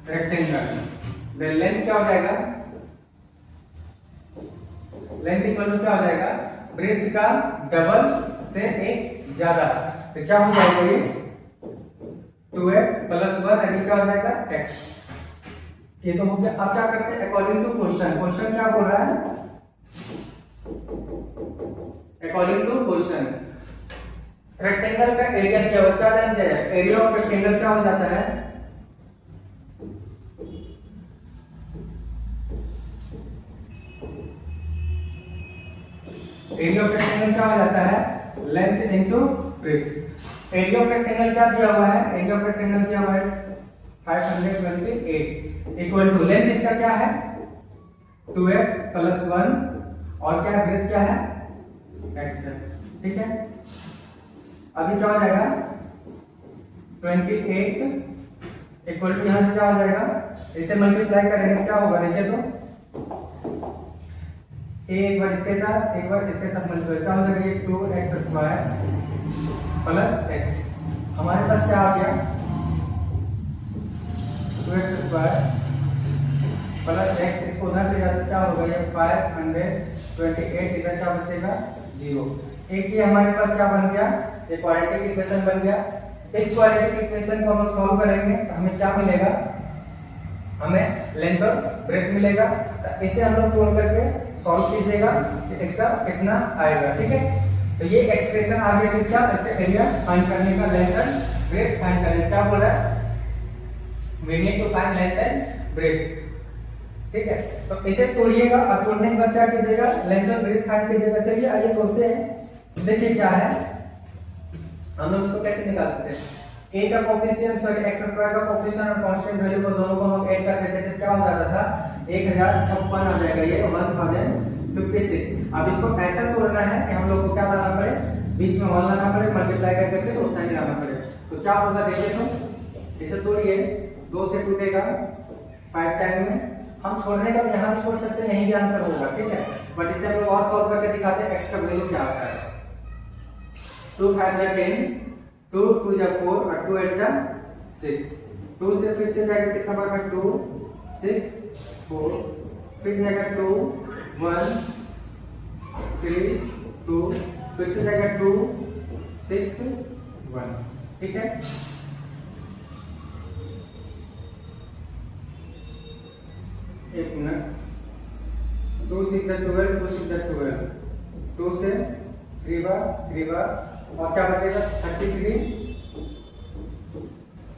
rectangle। the length क्या हो जाएगा, लेंथ इक्वल टू क्या हो जाएगा, ब्रेथ का डबल से एक ज्यादा। तो क्या हो जाएगा ये 2x प्लस 1 यानी क्या हो जाएगा x। ये तो हो गया। अब क्या करते हैं, अकॉर्डिंग टू क्वेश्चन, क्वेश्चन क्या बोल रहा है, अकॉर्डिंग टू क्वेश्चन रेक्टेंगल का एरिया क्या होता है, जानते हैं एरिया ऑफ रेक्टेंगल क्या हो जाता है, एरिया ऑफ रेक्टेंगल क्या हो जाता है, length into breadth. Area of rectangle क्या दिया हुआ है, एरिया ऑफ रेक्टेंगल दिया हुआ है 528 इक्वल टू लेंथ इसका क्या है 2x प्लस 1 और क्या ब्रेथ क्या है x है। ठीक है, अभी क्या हो जाएगा 28 इक्वल टू यहां से क्या हो जाएगा, इसे मल्टीप्लाई करेंगे क्या होगा, देखिए तो एक बार इसके साथ एक बार इसके साथ मल्टीप्लाई क्या हो जाएगा, ये 2x स्क्वायर प्लस x, हमारे पास क्या आ गया 2x स्क्वायर प्लस x, इसको उधर ले जाते क्या होगा, ये 528 इधर क्या बचेगा 0। एक ये हमारे पास क्या बन गया, ये क्वाड्रेटिक इक्वेशन बन गया। इस क्वाड्रेटिक इक्वेशन को हम लोग सॉल्व करेंगे तो हमें क्या मिलेगा, हमें लेंथ और ब्रेथ मिलेगा। तो इसे हम लोग तोड़ करके सॉल्व कीजिएगा कि इसका कितना आएगा। ठीक है, तो ये एक्सप्रेशन आ गया किसका, इसका एरिया फाइंड करने का, लेंथ एंड ब्रेथ फाइंड करने का बोला है, we need to find length and breadth. ठीक है, तो इसे तोड़िएगा और तोड़ने के बाद क्या कीजिएगा, लेंथ और ब्रेथ फाइंड कीजिएगा। चलिए आइए तोड़ते हैं। देखिए क्या है, हम लोग इसको कैसे निकालते थे, a का कोफिशिएंट सॉरी x स्क्वायर का कोफिशिएंट और कांस्टेंट वैल्यू को दोनों को हम ऐड कर देते थे, क्या हो जाता था 1056 आ जाएगा, ये 1056। अब इसको ऐसा तोड़ना है कि हम लोग को क्या लाना पड़े, बीच में 1 लाना पड़े, मल्टीप्लाई करके फिर उतना ही लाना पड़े। तो क्या होगा देखिए, तो इसे तोड़िए, 2 से टूटेगा 5 टाइम में, हम छोड़ने का यहाँ भी छोड़ सकते हैं, यही भी आंसर होगा। ठीक है, बट इसे हम लोग और सॉल्व करके दिखाते हैं x का वैल्यू क्या आता है। 2 5 जा 10, 2 2 जा 4 और 2 8 जा 6। 2 से फिर से जाएगा कितना बार में 2 6 4, फिर जाएगा 2 1 3 2, फिर से जाएगा 2 6 1। ठीक है, एक मिनट, 2 6 जा 12, 2 6 जा 12, 2 से 3 बार और क्या बचेगा 33।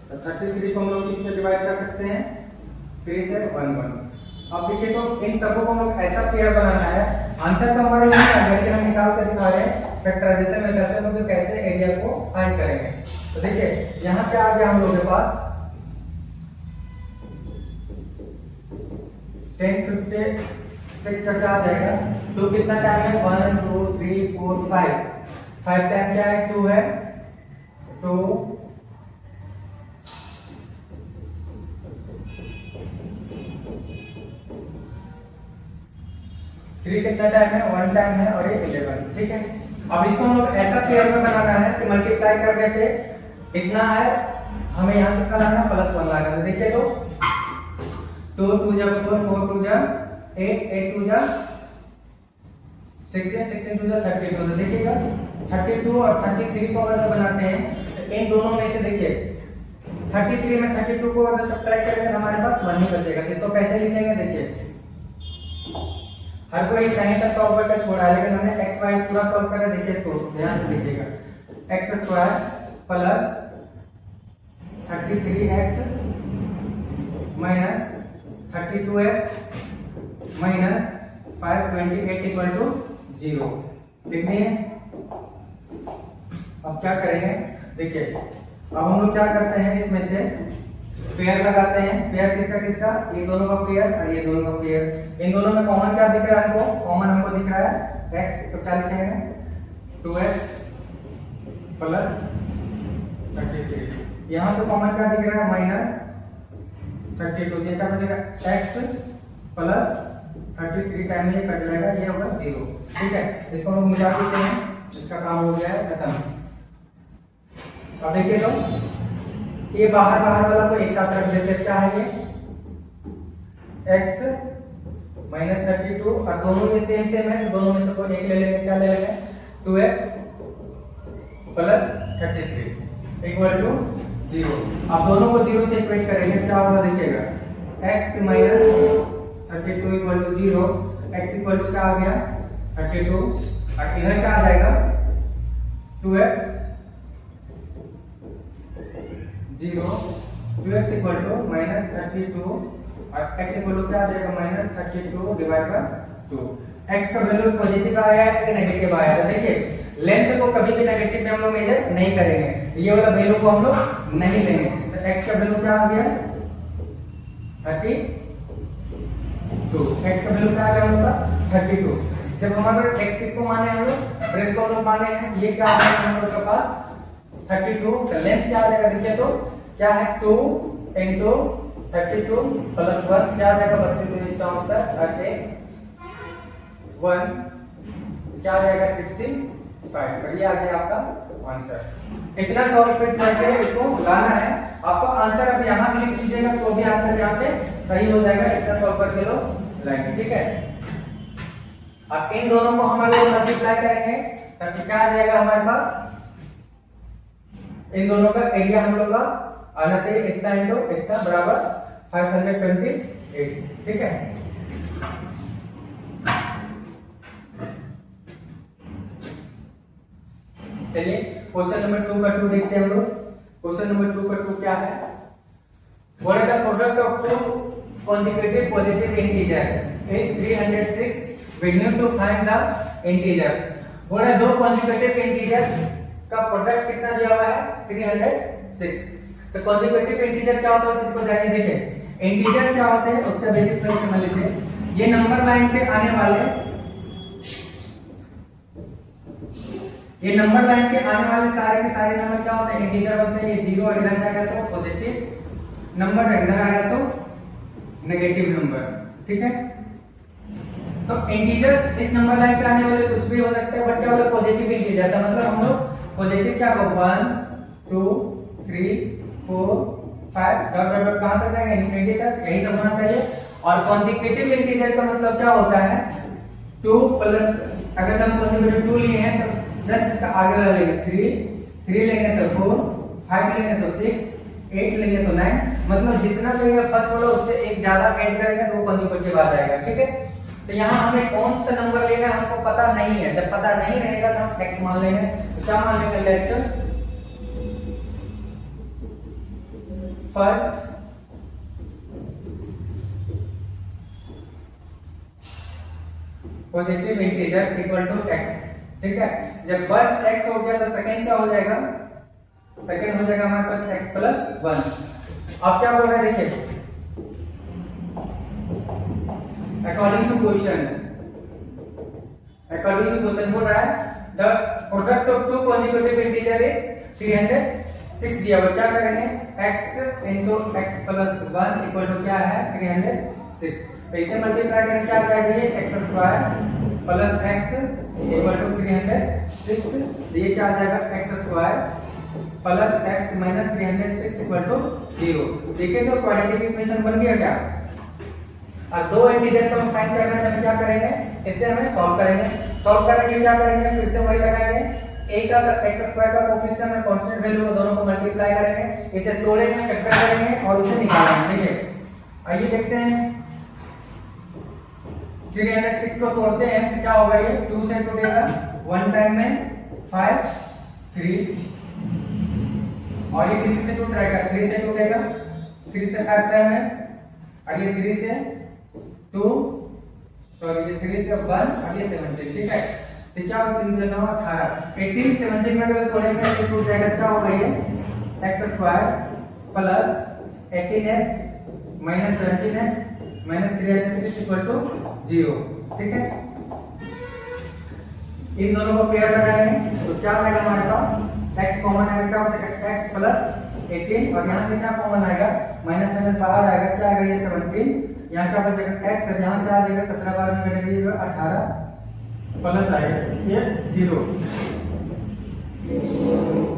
तो 33 को हम लोग किससे डिवाइड कर सकते हैं, 3 से 1 1। अब देखिए, तो इन सबको हम लोग ऐसा पेयर बनाना है, आंसर तो हमारे नहीं आ गया, लेकिन हम निकाल कर दिखा रहे हैं फैक्टराइजेशन में कैसे हम लोग कैसे एरिया को फाइंड करेंगे। तो देखिए यहाँ पे आ गया हम लोग के पास 1056 का क्या आ जाएगा, तो कितना टाइम है 1 2 3 4 5 टाइम क्या है 2 है, 2 3 कितना टाइम है 1 टाइम है और ये 11। ठीक है, अब इसको हम लोग ऐसा पेयर में बनाना है कि मल्टीप्लाई करने पे इतना है, हमें यहाँ तक का लाना +1 लाना है। देखिए तो 2 2 जा 4 4 2 जा 8 8 2 जा 16 16 2 जा 32। तो देखिएगा 32 और 33 को अगर बनाते हैं तो इन दोनों में से देखिए 33 में 32 को अगर सब्ट्रैक्ट करेंगे तो हमारे पास 1 ही बचेगा। इसको कैसे लिखेंगे, देखिए हर कोई कहीं तक सॉल्व करके छोड़ा है, लेकिन हमने x y पूरा सॉल्व करा। देखिए इसको ध्यान से देखिएगा, x square plus 33x minus 32x minus 528 equal to 0 कितनी है। अब क्या करेंगे देखिए, अब हम लोग क्या करते हैं इसमें से पेयर लगाते हैं। पेयर किसका किसका, ये दोनों का पेयर और ये दोनों का पेयर। इन दोनों में कॉमन क्या दिख रहा है हमको, कॉमन हमको दिख रहा है x, तो क्या लिखेंगे 2x प्लस 33। यहाँ पे कॉमन क्या दिख रहा है माइनस 32, ये क्या बचेगा x प्लस 33 टाइम ये कट जाएगा, ये होगा 0। ठीक है, इसको हम लोग मिला देते हैं, इसका काम हो गया है खत्म। अब देखिए तो ये बाहर वाला को एक साथ रख देते हैं, क्या है ये x माइनस 32 और दोनों में सेम है, दोनों में से कोई एक ले लेंगे, क्या ले लेंगे 2x प्लस 33 इक्वल टू 0। अब दोनों को 0 से इक्वेट करेंगे, क्या होगा देखिएगा x minus 32 equal to 0, x equal to क्या आ गया 32 और इधर क्या आ जाएगा 2x 0, 2x equal to minus 32 और x इक्वल टू क्या आ जाएगा माइनस 32 डिवाइड बाय 2। x का वैल्यू पॉजिटिव आया है कि नेगेटिव आया है, देखिए लेंथ को कभी भी नेगेटिव में हम लोग मेजर नहीं करेंगे, ये वाला वैल्यू को हम लोग नहीं लेंगे। तो x का वैल्यू क्या आ गया 32, x का वैल्यू क्या आ गया हम लोग का 32। जब हमारे x किसको माने हम लोग, ब्रेथ को हम लोग माने हैं, ये क्या आ गया हम लोग के पास 32 का लेंथ क्या आ जाएगा देखिए तो क्या है 2 into 32 प्लस 1 क्या आ जाएगा 32 64 और 1 क्या आ जाएगा 65। और ये आ गया आपका आंसर। इतना सॉल्व करके इसको लाना है, आपका आंसर अब यहाँ भी लिख लीजिएगा तो भी आंसर यहाँ पे सही हो जाएगा। इतना सॉल्व करके लो लाएंगे, ठीक है। अब इन दोनों को हम लोग मल्टीप्लाई करेंगे तब क्या आ जाएगा हमारे पास, इन दोनों का एरिया हम लोग का आना चाहिए इतना इंटू इतना बराबर 528, ठीक है। चलिए क्वेश्चन नंबर 2 का 2 देखते हैं हम लोग। क्वेश्चन नंबर 2 का 2 क्या है, what is the product of two consecutive positive integer is 306, we need to find the integer। बोला दो consecutive integers का प्रोडक्ट कितना दिया हुआ है 306। तो consecutive integer क्या होता है उस चीज को जानिए। देखिए इंटीजर क्या होते हैं उसका बेसिक पहले समझ लेते हैं। ये नंबर लाइन पे आने वाले, ये नंबर लाइन पे आने वाले सारे के सारे नंबर क्या होते हैं इंटीजर होते हैं। ये 0 और इधर जाएगा तो पॉजिटिव नंबर, इधर आएगा तो नेगेटिव नंबर, ठीक है। तो इंटीजर्स इस नंबर लाइन पे आने वाले कुछ भी हो सकता है, बट क्या होगा पॉजिटिव इंटीजर था, मतलब हम लोग पॉजिटिव क्या होगा 1 2 3 4 5 डॉट डॉट डॉट कहां तक जाएगा इनफिनिटी तक, यही सब होना चाहिए। और कॉन्सेक्यूटिव इंटीजर का मतलब क्या होता है 2 प्लस, अगर हम कॉन्सेक्यूटिव 2 लिए हैं तो जस्ट इसका आगे वाला लेंगे 3 लेंगे तो 4, 5 लेंगे तो 6, 8 लेंगे तो 9, मतलब जितना लेंगे फर्स्ट वाला उससे एक ज्यादा ऐड करेंगे तो वो कॉन्सेक्यूटिव आ जाएगा, ठीक है। तो यहाँ हमें कौन सा नंबर लेना है हमको पता नहीं है, जब पता नहीं रहेगा तो हम x मान लेंगे। तो क्या मान लेंगे let first positive integer equal to x, ठीक है। जब फर्स्ट x हो गया तो सेकंड क्या हो जाएगा, सेकंड हो जाएगा हमारे पास x प्लस 1। अब क्या बोल रहा है देखिए, अकॉर्डिंग टू क्वेश्चन बोल रहा है the product of two consecutive integer is 306 दिया हुआ। क्या करेंगे x into x plus 1 equal to क्या है 306। तो इसे मल्टीप्लाई करें क्या आ जाएगा ये x square plus x equal to 306। ये क्या आ जाएगा x square plus x minus 306 equal to 0। देखिए तो क्वाड्रेटिक इक्वेशन बन गया क्या। और दो इंटीजर्स को हम फाइंड करना है, तब क्या करेंगे इससे हमें सॉल्व करेंगे। सॉल्व करने के लिए क्या करेंगे फिर से वही लगाएंगे, a का x स्क्वायर का कोएफिशिएंट में कांस्टेंट वैल्यू को दोनों को मल्टीप्लाई करेंगे, इसे तोड़ेंगे फैक्टर करेंगे और उसे निकालेंगे, ठीक है। आइए देखते हैं 306 को तोड़ते हैं तो क्या होगा, ये 2 से टूटेगा 1 टाइम में 5 3 और ये किसी से टूट रहेगा 3 से टूटेगा 3 से 5 टाइम है और ये 3 से 2 सॉरी ये 3 से 1 और ये 17, ठीक है। तो क्या होगा 3 × 9 18, 18 17 में अगर तोड़ेंगे तो टूट जाएगा, क्या होगा ये x² plus 18x minus 17x minus 3x equal to 0। ठीक है, इन दोनों को पेयर बनाएंगे तो क्या आएगा हमारे पास x कॉमन आएगा, क्या हो जाएगा x प्लस 18 और यहाँ से क्या कॉमन आएगा माइनस माइनस बाहर आएगा, क्या आएगा ये 17, यहाँ क्या बचेगा x और यहाँ क्या आ जाएगा 17 बार में कटेगा 18 प्लस आएगा ये 0।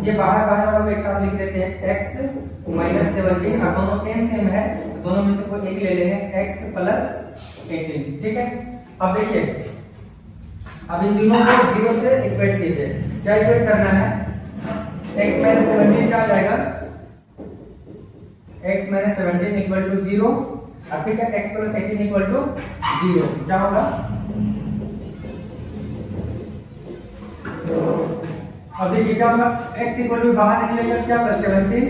ये बाहर बाहर वालों को एक साथ लिख देते हैं x माइनस 17 और दोनों सेम है तो दोनों में से कोई एक ले लेंगे x प्लस 18। ठीक है, अब देखिए अब इन तीनों को 0 से इक्वेट कीजिए। क्या इक्वेट करना है, x माइनस 17 क्या आ जाएगा x माइनस 17 इक्वल टू 0 और फिर क्या x प्लस 18 इक्वल टू 0। क्या होगा, अब देखिए क्या होगा x इक्वल टू बाहर निकलेगा क्या प्लस 17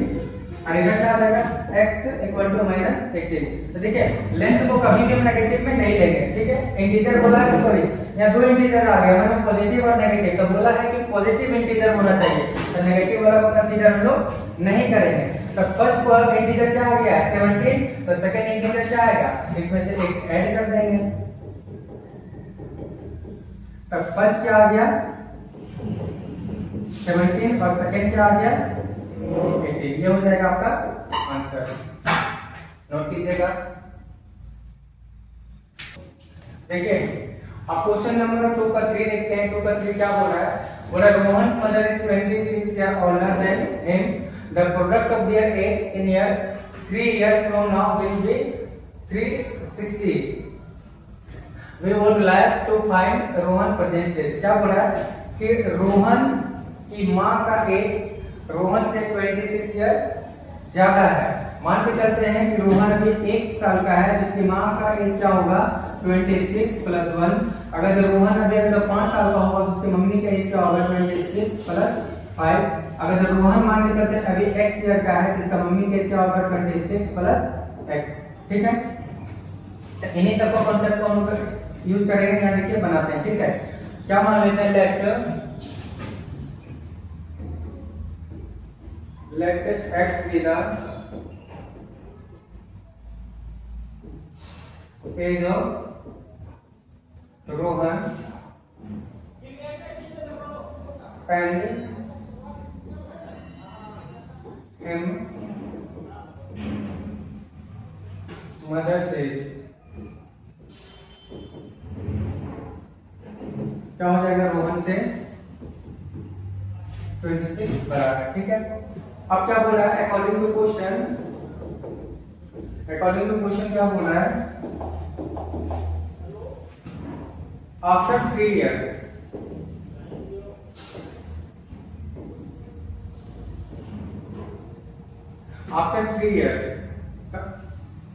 और इधर क्या आ जाएगा x इक्वल टू माइनस 18। तो देखिए लेंथ को कभी भी हम नेगेटिव में नहीं लेंगे। ठीक है, इंटीजर बोला है, सॉरी यहाँ दो इंटीजर आ गया, मतलब पॉजिटिव और नेगेटिव, तो बोला है कि पॉजिटिव इंटीजर होना चाहिए, तो नेगेटिव वाला को कंसीडर हम लोग नहीं करेंगे। तो फर्स्ट इंटीजर क्या आ गया 17, तो सेकंड इंटीजर क्या आएगा, इसमें से एक ऐड कर देंगे। तो फर्स्ट क्या आ गया 17 और सेकंड क्या आ गया 18, ये हो जाएगा आपका आंसर। नोट कीजिएगा। देखिए अब क्वेश्चन नंबर 2 का 3 देखते हैं। 2 का 3 क्या बोल रहा है, बोला Rohan's mother is 26 years older than him, the product of their age in year 3 years from now will be 360. we would like to find Rohan present age। क्या बोल रहा है कि रोहन की माँ का एज रोहन से 26 ईयर ज्यादा है। मान के चलते हैं कि रोहन अभी 1 साल का है, जिसकी माँ का एज क्या होगा 26 प्लस 1। अगर रोहन अभी अगर 5 साल का होगा तो उसकी मम्मी का एज क्या होगा 26 प्लस 5। अगर रोहन मान के चलते हैं अभी x ईयर का है, जिसका मम्मी का एज क्या होगा 26 प्लस x। ठीक है, तो इन्हीं सबको कॉन्सेप्ट को हम लोग यूज करेंगे, यहाँ देखिए बनाते हैं। ठीक है, क्या मान लेते हैं, let x be the age of Rohan and him mother's age। क्या हो जाएगा रोहन से 26 बराबर। ठीक है, अब क्या बोल रहा है अकॉर्डिंग टू क्वेश्चन, क्या बोल रहा है आफ्टर 3 ईयर,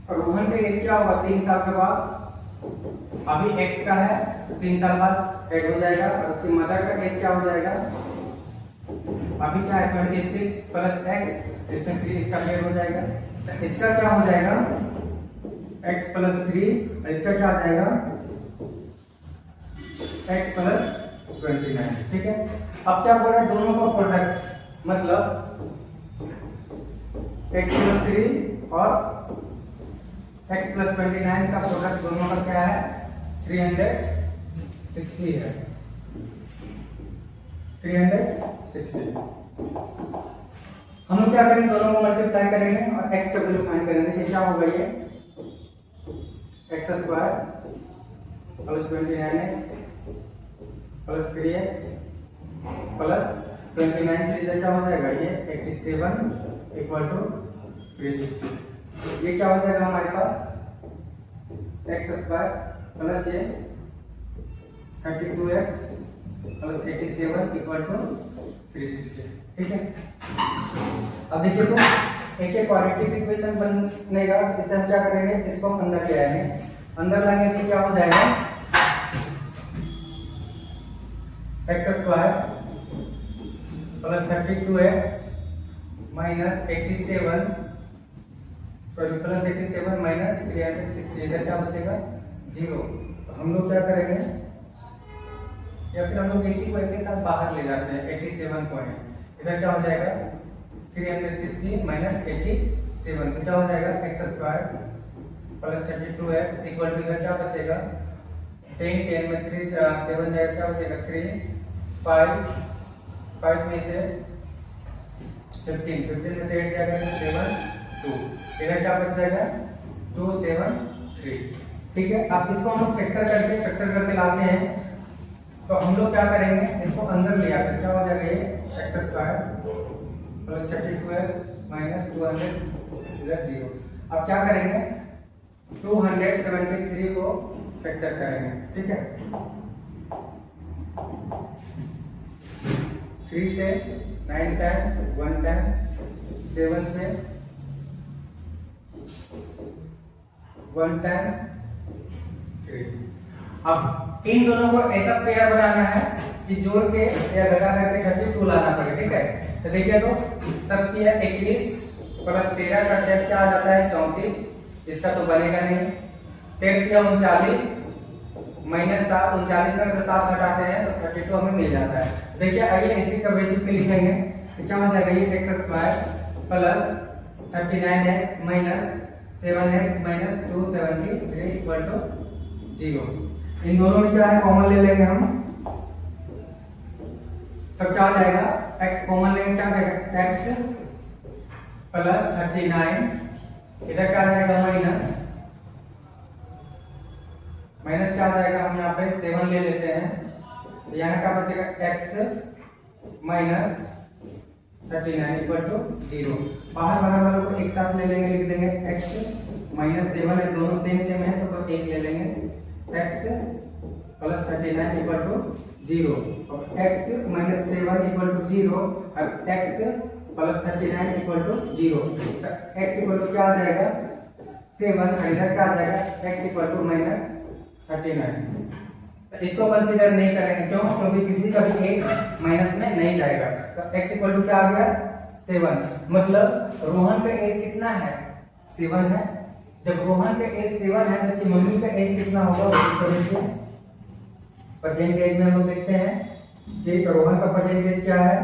रोहन का एज क्या होगा 3 साल के बाद, अभी x का है 3 साल बाद ऐड हो जाएगा और उसकी मदर का एज क्या हो जाएगा, अभी क्या है 26 प्लस x, इसमें 3 इसका पेयर हो जाएगा, तो इसका क्या हो जाएगा x प्लस 3 और इसका क्या आ जाएगा x प्लस 29। ठीक है, अब क्या बोल रहा है दोनों का प्रोडक्ट, मतलब x प्लस 3 और x प्लस 29 का प्रोडक्ट दोनों का क्या है 360 है, 360। हम लोग क्या करेंगे, दोनों को मल्टीप्लाई करेंगे और x का वैल्यू फाइंड करेंगे कि क्या होगा ये x square plus 29x plus 3x plus 29 से क्या हो जाएगा ये 87 इक्वल टू 360। ये क्या हो जाएगा हमारे पास x स्क्वायर प्लस ये 32x प्लस 87 इक्वल टू 360। ठीक है, अब देखिए तो एक क्वाड्रेटिक इक्वेशन बनेगा, इसे हम क्या करेंगे, इसको हम अंदर ले आएंगे। अंदर लाएंगे तो क्या हो जाएगा x square plus 32x minus 87 plus 87 minus 360, इधर क्या बचेगा 0। तो हम लोग क्या करेंगे या फिर हम लोग इसी को एक के साथ बाहर ले जाते हैं 87 पॉइंट। इधर क्या हो जाएगा 360 माइनस 87, तो क्या हो जाएगा x square plus 32x equal to इधर क्या बचेगा 10 10 में 3 7 जाएगा, क्या बचेगा 3 5 5 में से 15 15 में से 8 जाएगा 7 2, इधर क्या बच जाएगा 2 7 3। ठीक है, अब इसको हम लोग फैक्टर करके लाते हैं, तो हम लोग क्या करेंगे इसको अंदर ले आकर क्या हो जाएगा ये x square plus 32x minus 200 इधर 0। अब क्या करेंगे 273 को फैक्टर करेंगे। ठीक है, 3 से 9 टाइम 1 टाइम 7 से 1 टाइम 3। अब इन दोनों को ऐसा पेयर बनाना है कि जोड़ के या घटा करके 32 लाना पड़े। ठीक है, तो देखिए तो सब किया 21 प्लस 13 का टेप क्या आ जाता है 34, इसका तो बनेगा नहीं। टेप किया 39 माइनस 7, 39 में तो 7 घटाते हैं तो 32 हमें मिल जाता है। देखिए आइए इसी का बेसिस पे लिखेंगे तो क्या हो जाएगा ये x square plus 39x minus 7x minus 273 equal to 0। इन दोनों में क्या है कॉमन ले लेंगे हम, तो क्या हो जाएगा x कॉमन लेंगे क्या हो जाएगा x प्लस 39 इधर क्या आ जाएगा माइनस माइनस क्या आ जाएगा हम यहाँ पे 7 ले लेते हैं, तो यहाँ क्या बचेगा x माइनस 39 इक्वल टू 0। बाहर वालों को एक साथ ले लेंगे, लिख देंगे x माइनस 7 है, दोनों सेम है तो एक ले लेंगे x प्लस 39 इक्वल टू 0 और x माइनस 7 इक्वल टू 0 और x plus 39 equal to 0। x equal to क्या आ जाएगा 7 और इधर क्या आ जाएगा x इक्वल टू माइनस 39। इसको कंसीडर नहीं करेंगे, क्यों? क्योंकि किसी का भी एज माइनस में नहीं जाएगा। तो x इक्वल टू क्या आ गया 7, मतलब रोहन का एज कितना है 7 है। जब रोहन का एज 7 है तो उसकी मम्मी का एज कितना होगा उसी तरह से परसेंटेज में हम लोग देखते हैं कि रोहन का परसेंटेज क्या है।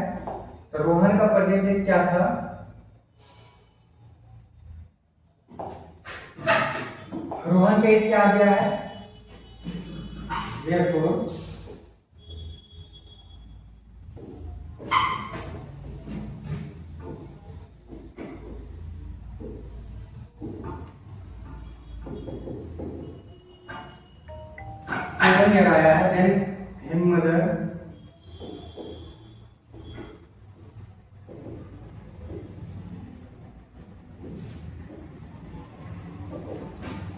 तो रोहन का परसेंटेज क्या था रोहन का एज क्या आ गया है therefore सेवन ईयर आया है then him mother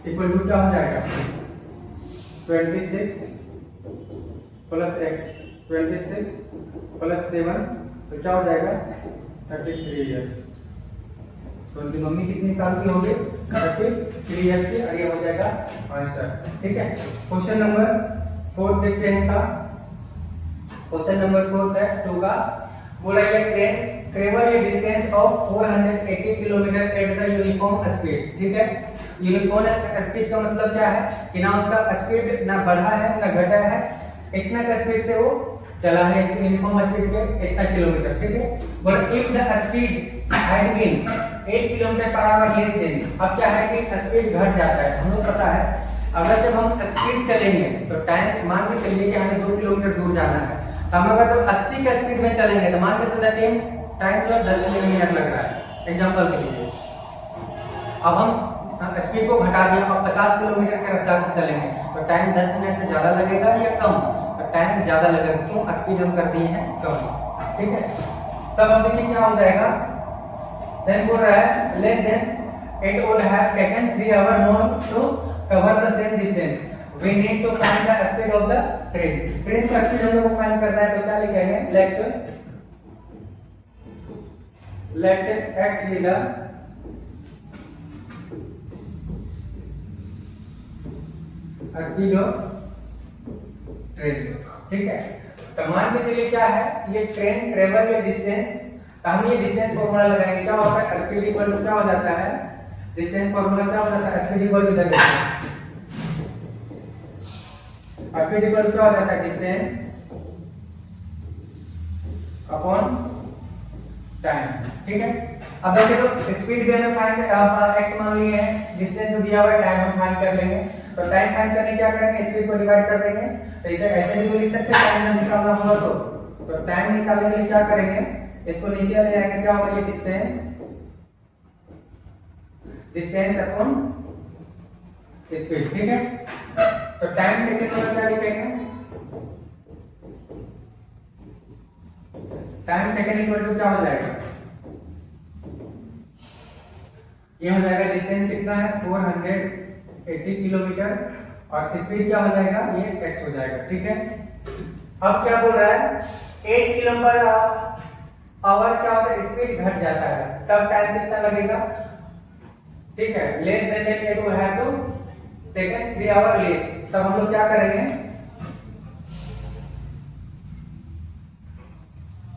equal to क्या हो जाएगा 26 प्लस x 26 प्लस 7 तो क्या हो जाएगा 33 ईयर्स। तो उनकी मम्मी कितनी साल की होगी 33 ईयर्स की, और ये हो जाएगा आंसर। ठीक है, क्वेश्चन नंबर 4 देखते हैं इसका। क्वेश्चन नंबर 4 है 2 का, बोला ये train travel A distance of 480 kilometre at the uniform speed. ठीक है, यूनिफॉर्म स्पीड का मतलब क्या है कि ना उसका स्पीड ना बढ़ा है ना घटा है, इतना का स्पीड से वो चला है यूनिफॉर्म स्पीड के इतना किलोमीटर। ठीक है, but if the speed had been 8 kilometre per hour less than, अब क्या है कि स्पीड घट जाता है। हम लोग पता है अगर जब हम स्पीड चलेंगे तो टाइम मान के चलिए कि हमें 2 किलोमीटर दूर जाना है, तो हम अगर जब 80 का स्पीड में चलेंगे तो मान के चलिए टाइम जो 10 मिनट लग रहा है एग्जांपल के लिए। अब हम स्पीड को घटा दिया और 50 किलोमीटर के रफ्तार से चलेंगे तो टाइम 10 मिनट से ज्यादा लगेगा या कम? तो टाइम ज्यादा लगेगा, क्यों? स्पीड हम कर दिए हैं कम। ठीक है, तब अब देखिए क्या हो जाएगा, देन बोल रहा है less than it would have taken 3 hour more to cover the same distance, we need to find the speed of the train. Train का स्पीड हम लोग को फाइंड करना है, तो क्या लिखेंगे let x be the speed of train. ठीक है, तो मान के चलिए क्या है ये ट्रेन ट्रेवल या डिस्टेंस, तो हम ये डिस्टेंस फॉर्मूला लगाएंगे। क्या होता है स्पीड इक्वल टू क्या हो जाता है, डिस्टेंस फॉर्मूला क्या हो जाता है स्पीड इक्वल टू क्या हो जाता है डिस्टेंस अपॉन टाइम। ठीक है, अब देखिए तो स्पीड भी हमें फाइंड x मान लिए हैं, डिस्टेंस जो दिया हुआ है टाइम हम फाइंड कर लेंगे। तो टाइम फाइंड करने क्या करेंगे, स्पीड को डिवाइड कर देंगे। तो इसे ऐसे भी तो लिख सकते हैं, टाइम ना निकालना होगा तो टाइम निकालने के लिए क्या करेंगे, इसको नीचे ले आएंगे, क्या होगा ये डिस्टेंस अपॉन स्पीड। ठीक है, तो टाइम टेकन में क्या लिखेंगे, टाइम टेकन इक्वल टू क्या हो जाएगा, ये हो जाएगा डिस्टेंस कितना है 480 किलोमीटर और स्पीड क्या हो जाएगा, ये x हो जाएगा। ठीक है, अब क्या बोल रहा है 8 किलोमीटर आवर क्या होता है, स्पीड घट जाता है, तब टाइम कितना लगेगा। ठीक है, less than it will have to taken 3 hour less. तब हम लोग क्या करेंगे,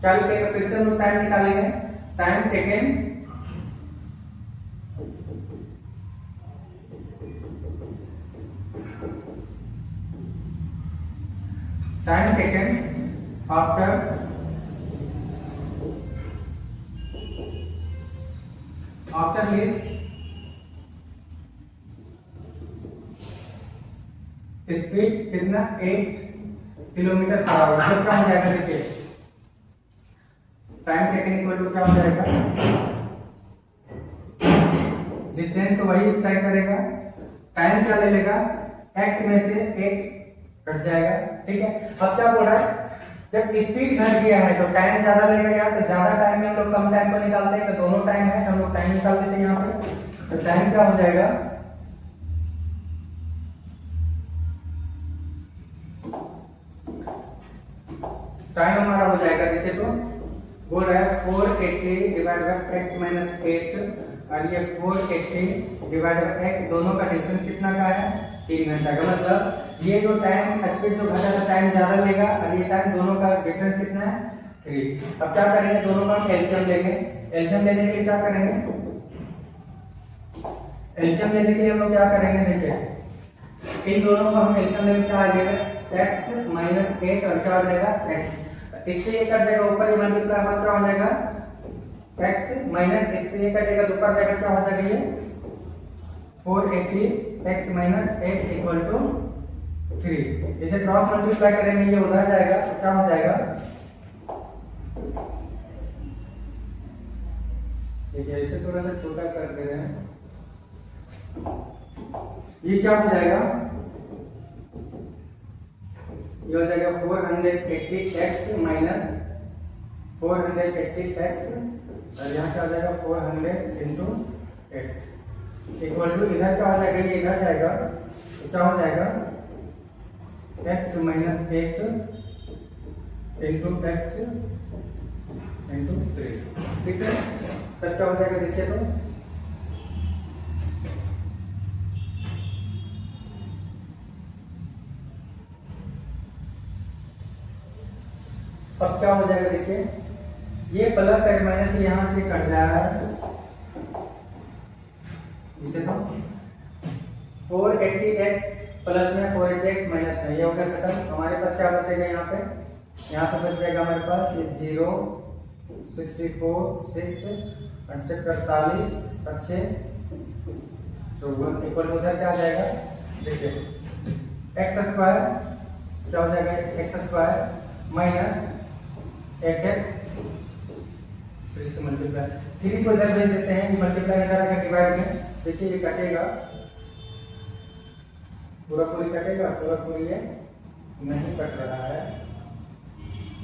क्या लिखेंगे, फिर से हम लोग टाइम निकालेंगे, time taken after least speed कितना 8 किलोमीटर पर आवर। तो क्या हो जाएगा, देखिए टाइम टेकन इक्वल टू क्या हो जाएगा, डिस्टेंस तो वही तय करेगा, टाइम क्या ले लेगा, x में से 8 कट जाएगा। ठीक है, अब क्या बोल रहा है, जब स्पीड घट गया है तो टाइम ज्यादा लगेगा, तो ज्यादा टाइम में हम लोग कम टाइम को निकालते हैं, तो दोनों टाइम है, हम लोग टाइम निकाल देते हैं यहाँ पे। तो टाइम क्या हो जाएगा, टाइम हमारा हो जाएगा, देखिए तो बोल रहा है 480 डिवाइड बाय x माइनस 8 और ये 480 डिवाइड बाय x, दोनों का डिफरेंस कितना का है, 3 घंटा का। मतलब ये जो टाइम स्पीड जो घटा था टाइम ज्यादा लेगा और ये टाइम दोनों का डिफरेंस कितना है, 3। अब क्या करेंगे, दोनों का एलसीएम लेंगे। एलसीएम लेने के लिए क्या करेंगे, एलसीएम लेने के लिए हम लोग क्या करेंगे, देखिए इन दोनों को हम एलसीएम लेने क्या आ जाएगा, x माइनस 8 और क्या हो जाएगा x, इससे ये कट जाएगा, ऊपर ये मल्टीप्लाई होगा, क्या हो जाएगा x माइनस, इससे ये कटेगा तो ऊपर जाएगा, क्या हो जाएगा ये 480 x माइनस 8 इक्वल टू 3। इसे क्रॉस मल्टीप्लाई करेंगे, ये उधर जाएगा तो क्या हो जाएगा, देखिए इसे थोड़ा सा छोटा कर दे रहे हैं, ये क्या हो जाएगा, ये हो जाएगा 480x माइनस 480x और यहाँ क्या हो जाएगा 400 इंटू 8 इक्वल टू, इधर क्या हो जाएगा, ये इधर जाएगा तो क्या हो जाएगा x minus 8 into x into 3। ठीक है, तब क्या हो जाएगा, देखिए तो अब क्या हो जाएगा, देखिए ये प्लस और माइनस यहां से कट जाएगा। ठीक है, तो 480x प्लस में 480x माइनस में ये हो गया खत्म। हमारे पास क्या बचेगा, यहाँ पे बच जाएगा हमारे पास ये 0 64 6 अच्छे 45 अच्छे 54 इक्वल उधर क्या आ जाएगा, देखिए x स्क्वायर क्या हो जाएगा, x स्क्वायर माइनस 8x, फिर से मल्टीप्लाई 3 को इधर भेज देते हैं, मल्टीप्लाई इधर आकर डिवाइड में, देखिए ये कटेगा, पूरा पूरी कटेगा, पूरा पूरी ये नहीं कट रहा है,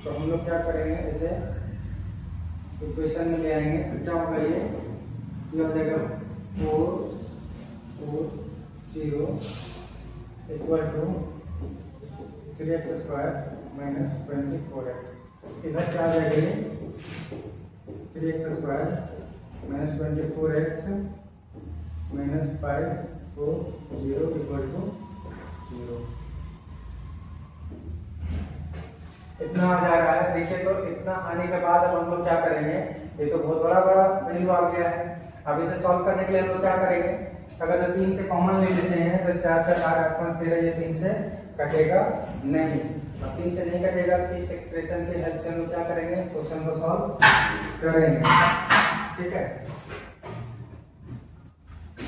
तो हम लोग क्या करेंगे, इसे इक्वेशन में ले आएंगे, तो क्या होगा, ये हो जाएगा 4 4 0 equal to 3x square minus 24x, इधर क्या आ जाएगा, ये 3x square minus 24x minus 5 4 0 equal to 0, इतना आ जा रहा है। देखिए तो इतना आने के बाद अब हम लोग क्या करेंगे, ये तो बहुत बड़ा वैल्यू आ गया है। अब इसे सॉल्व करने के लिए हम लोग क्या करेंगे, अगर तो 3 से कॉमन ले लेते हैं तो 4 4 8 5 13, ये 3 से कटेगा नहीं, और 3 से नहीं कटेगा तो इस एक्सप्रेशन की हेल्प से हम लोग क्या करेंगे, इस क्वेश्चन को सॉल्व करेंगे। ठीक है।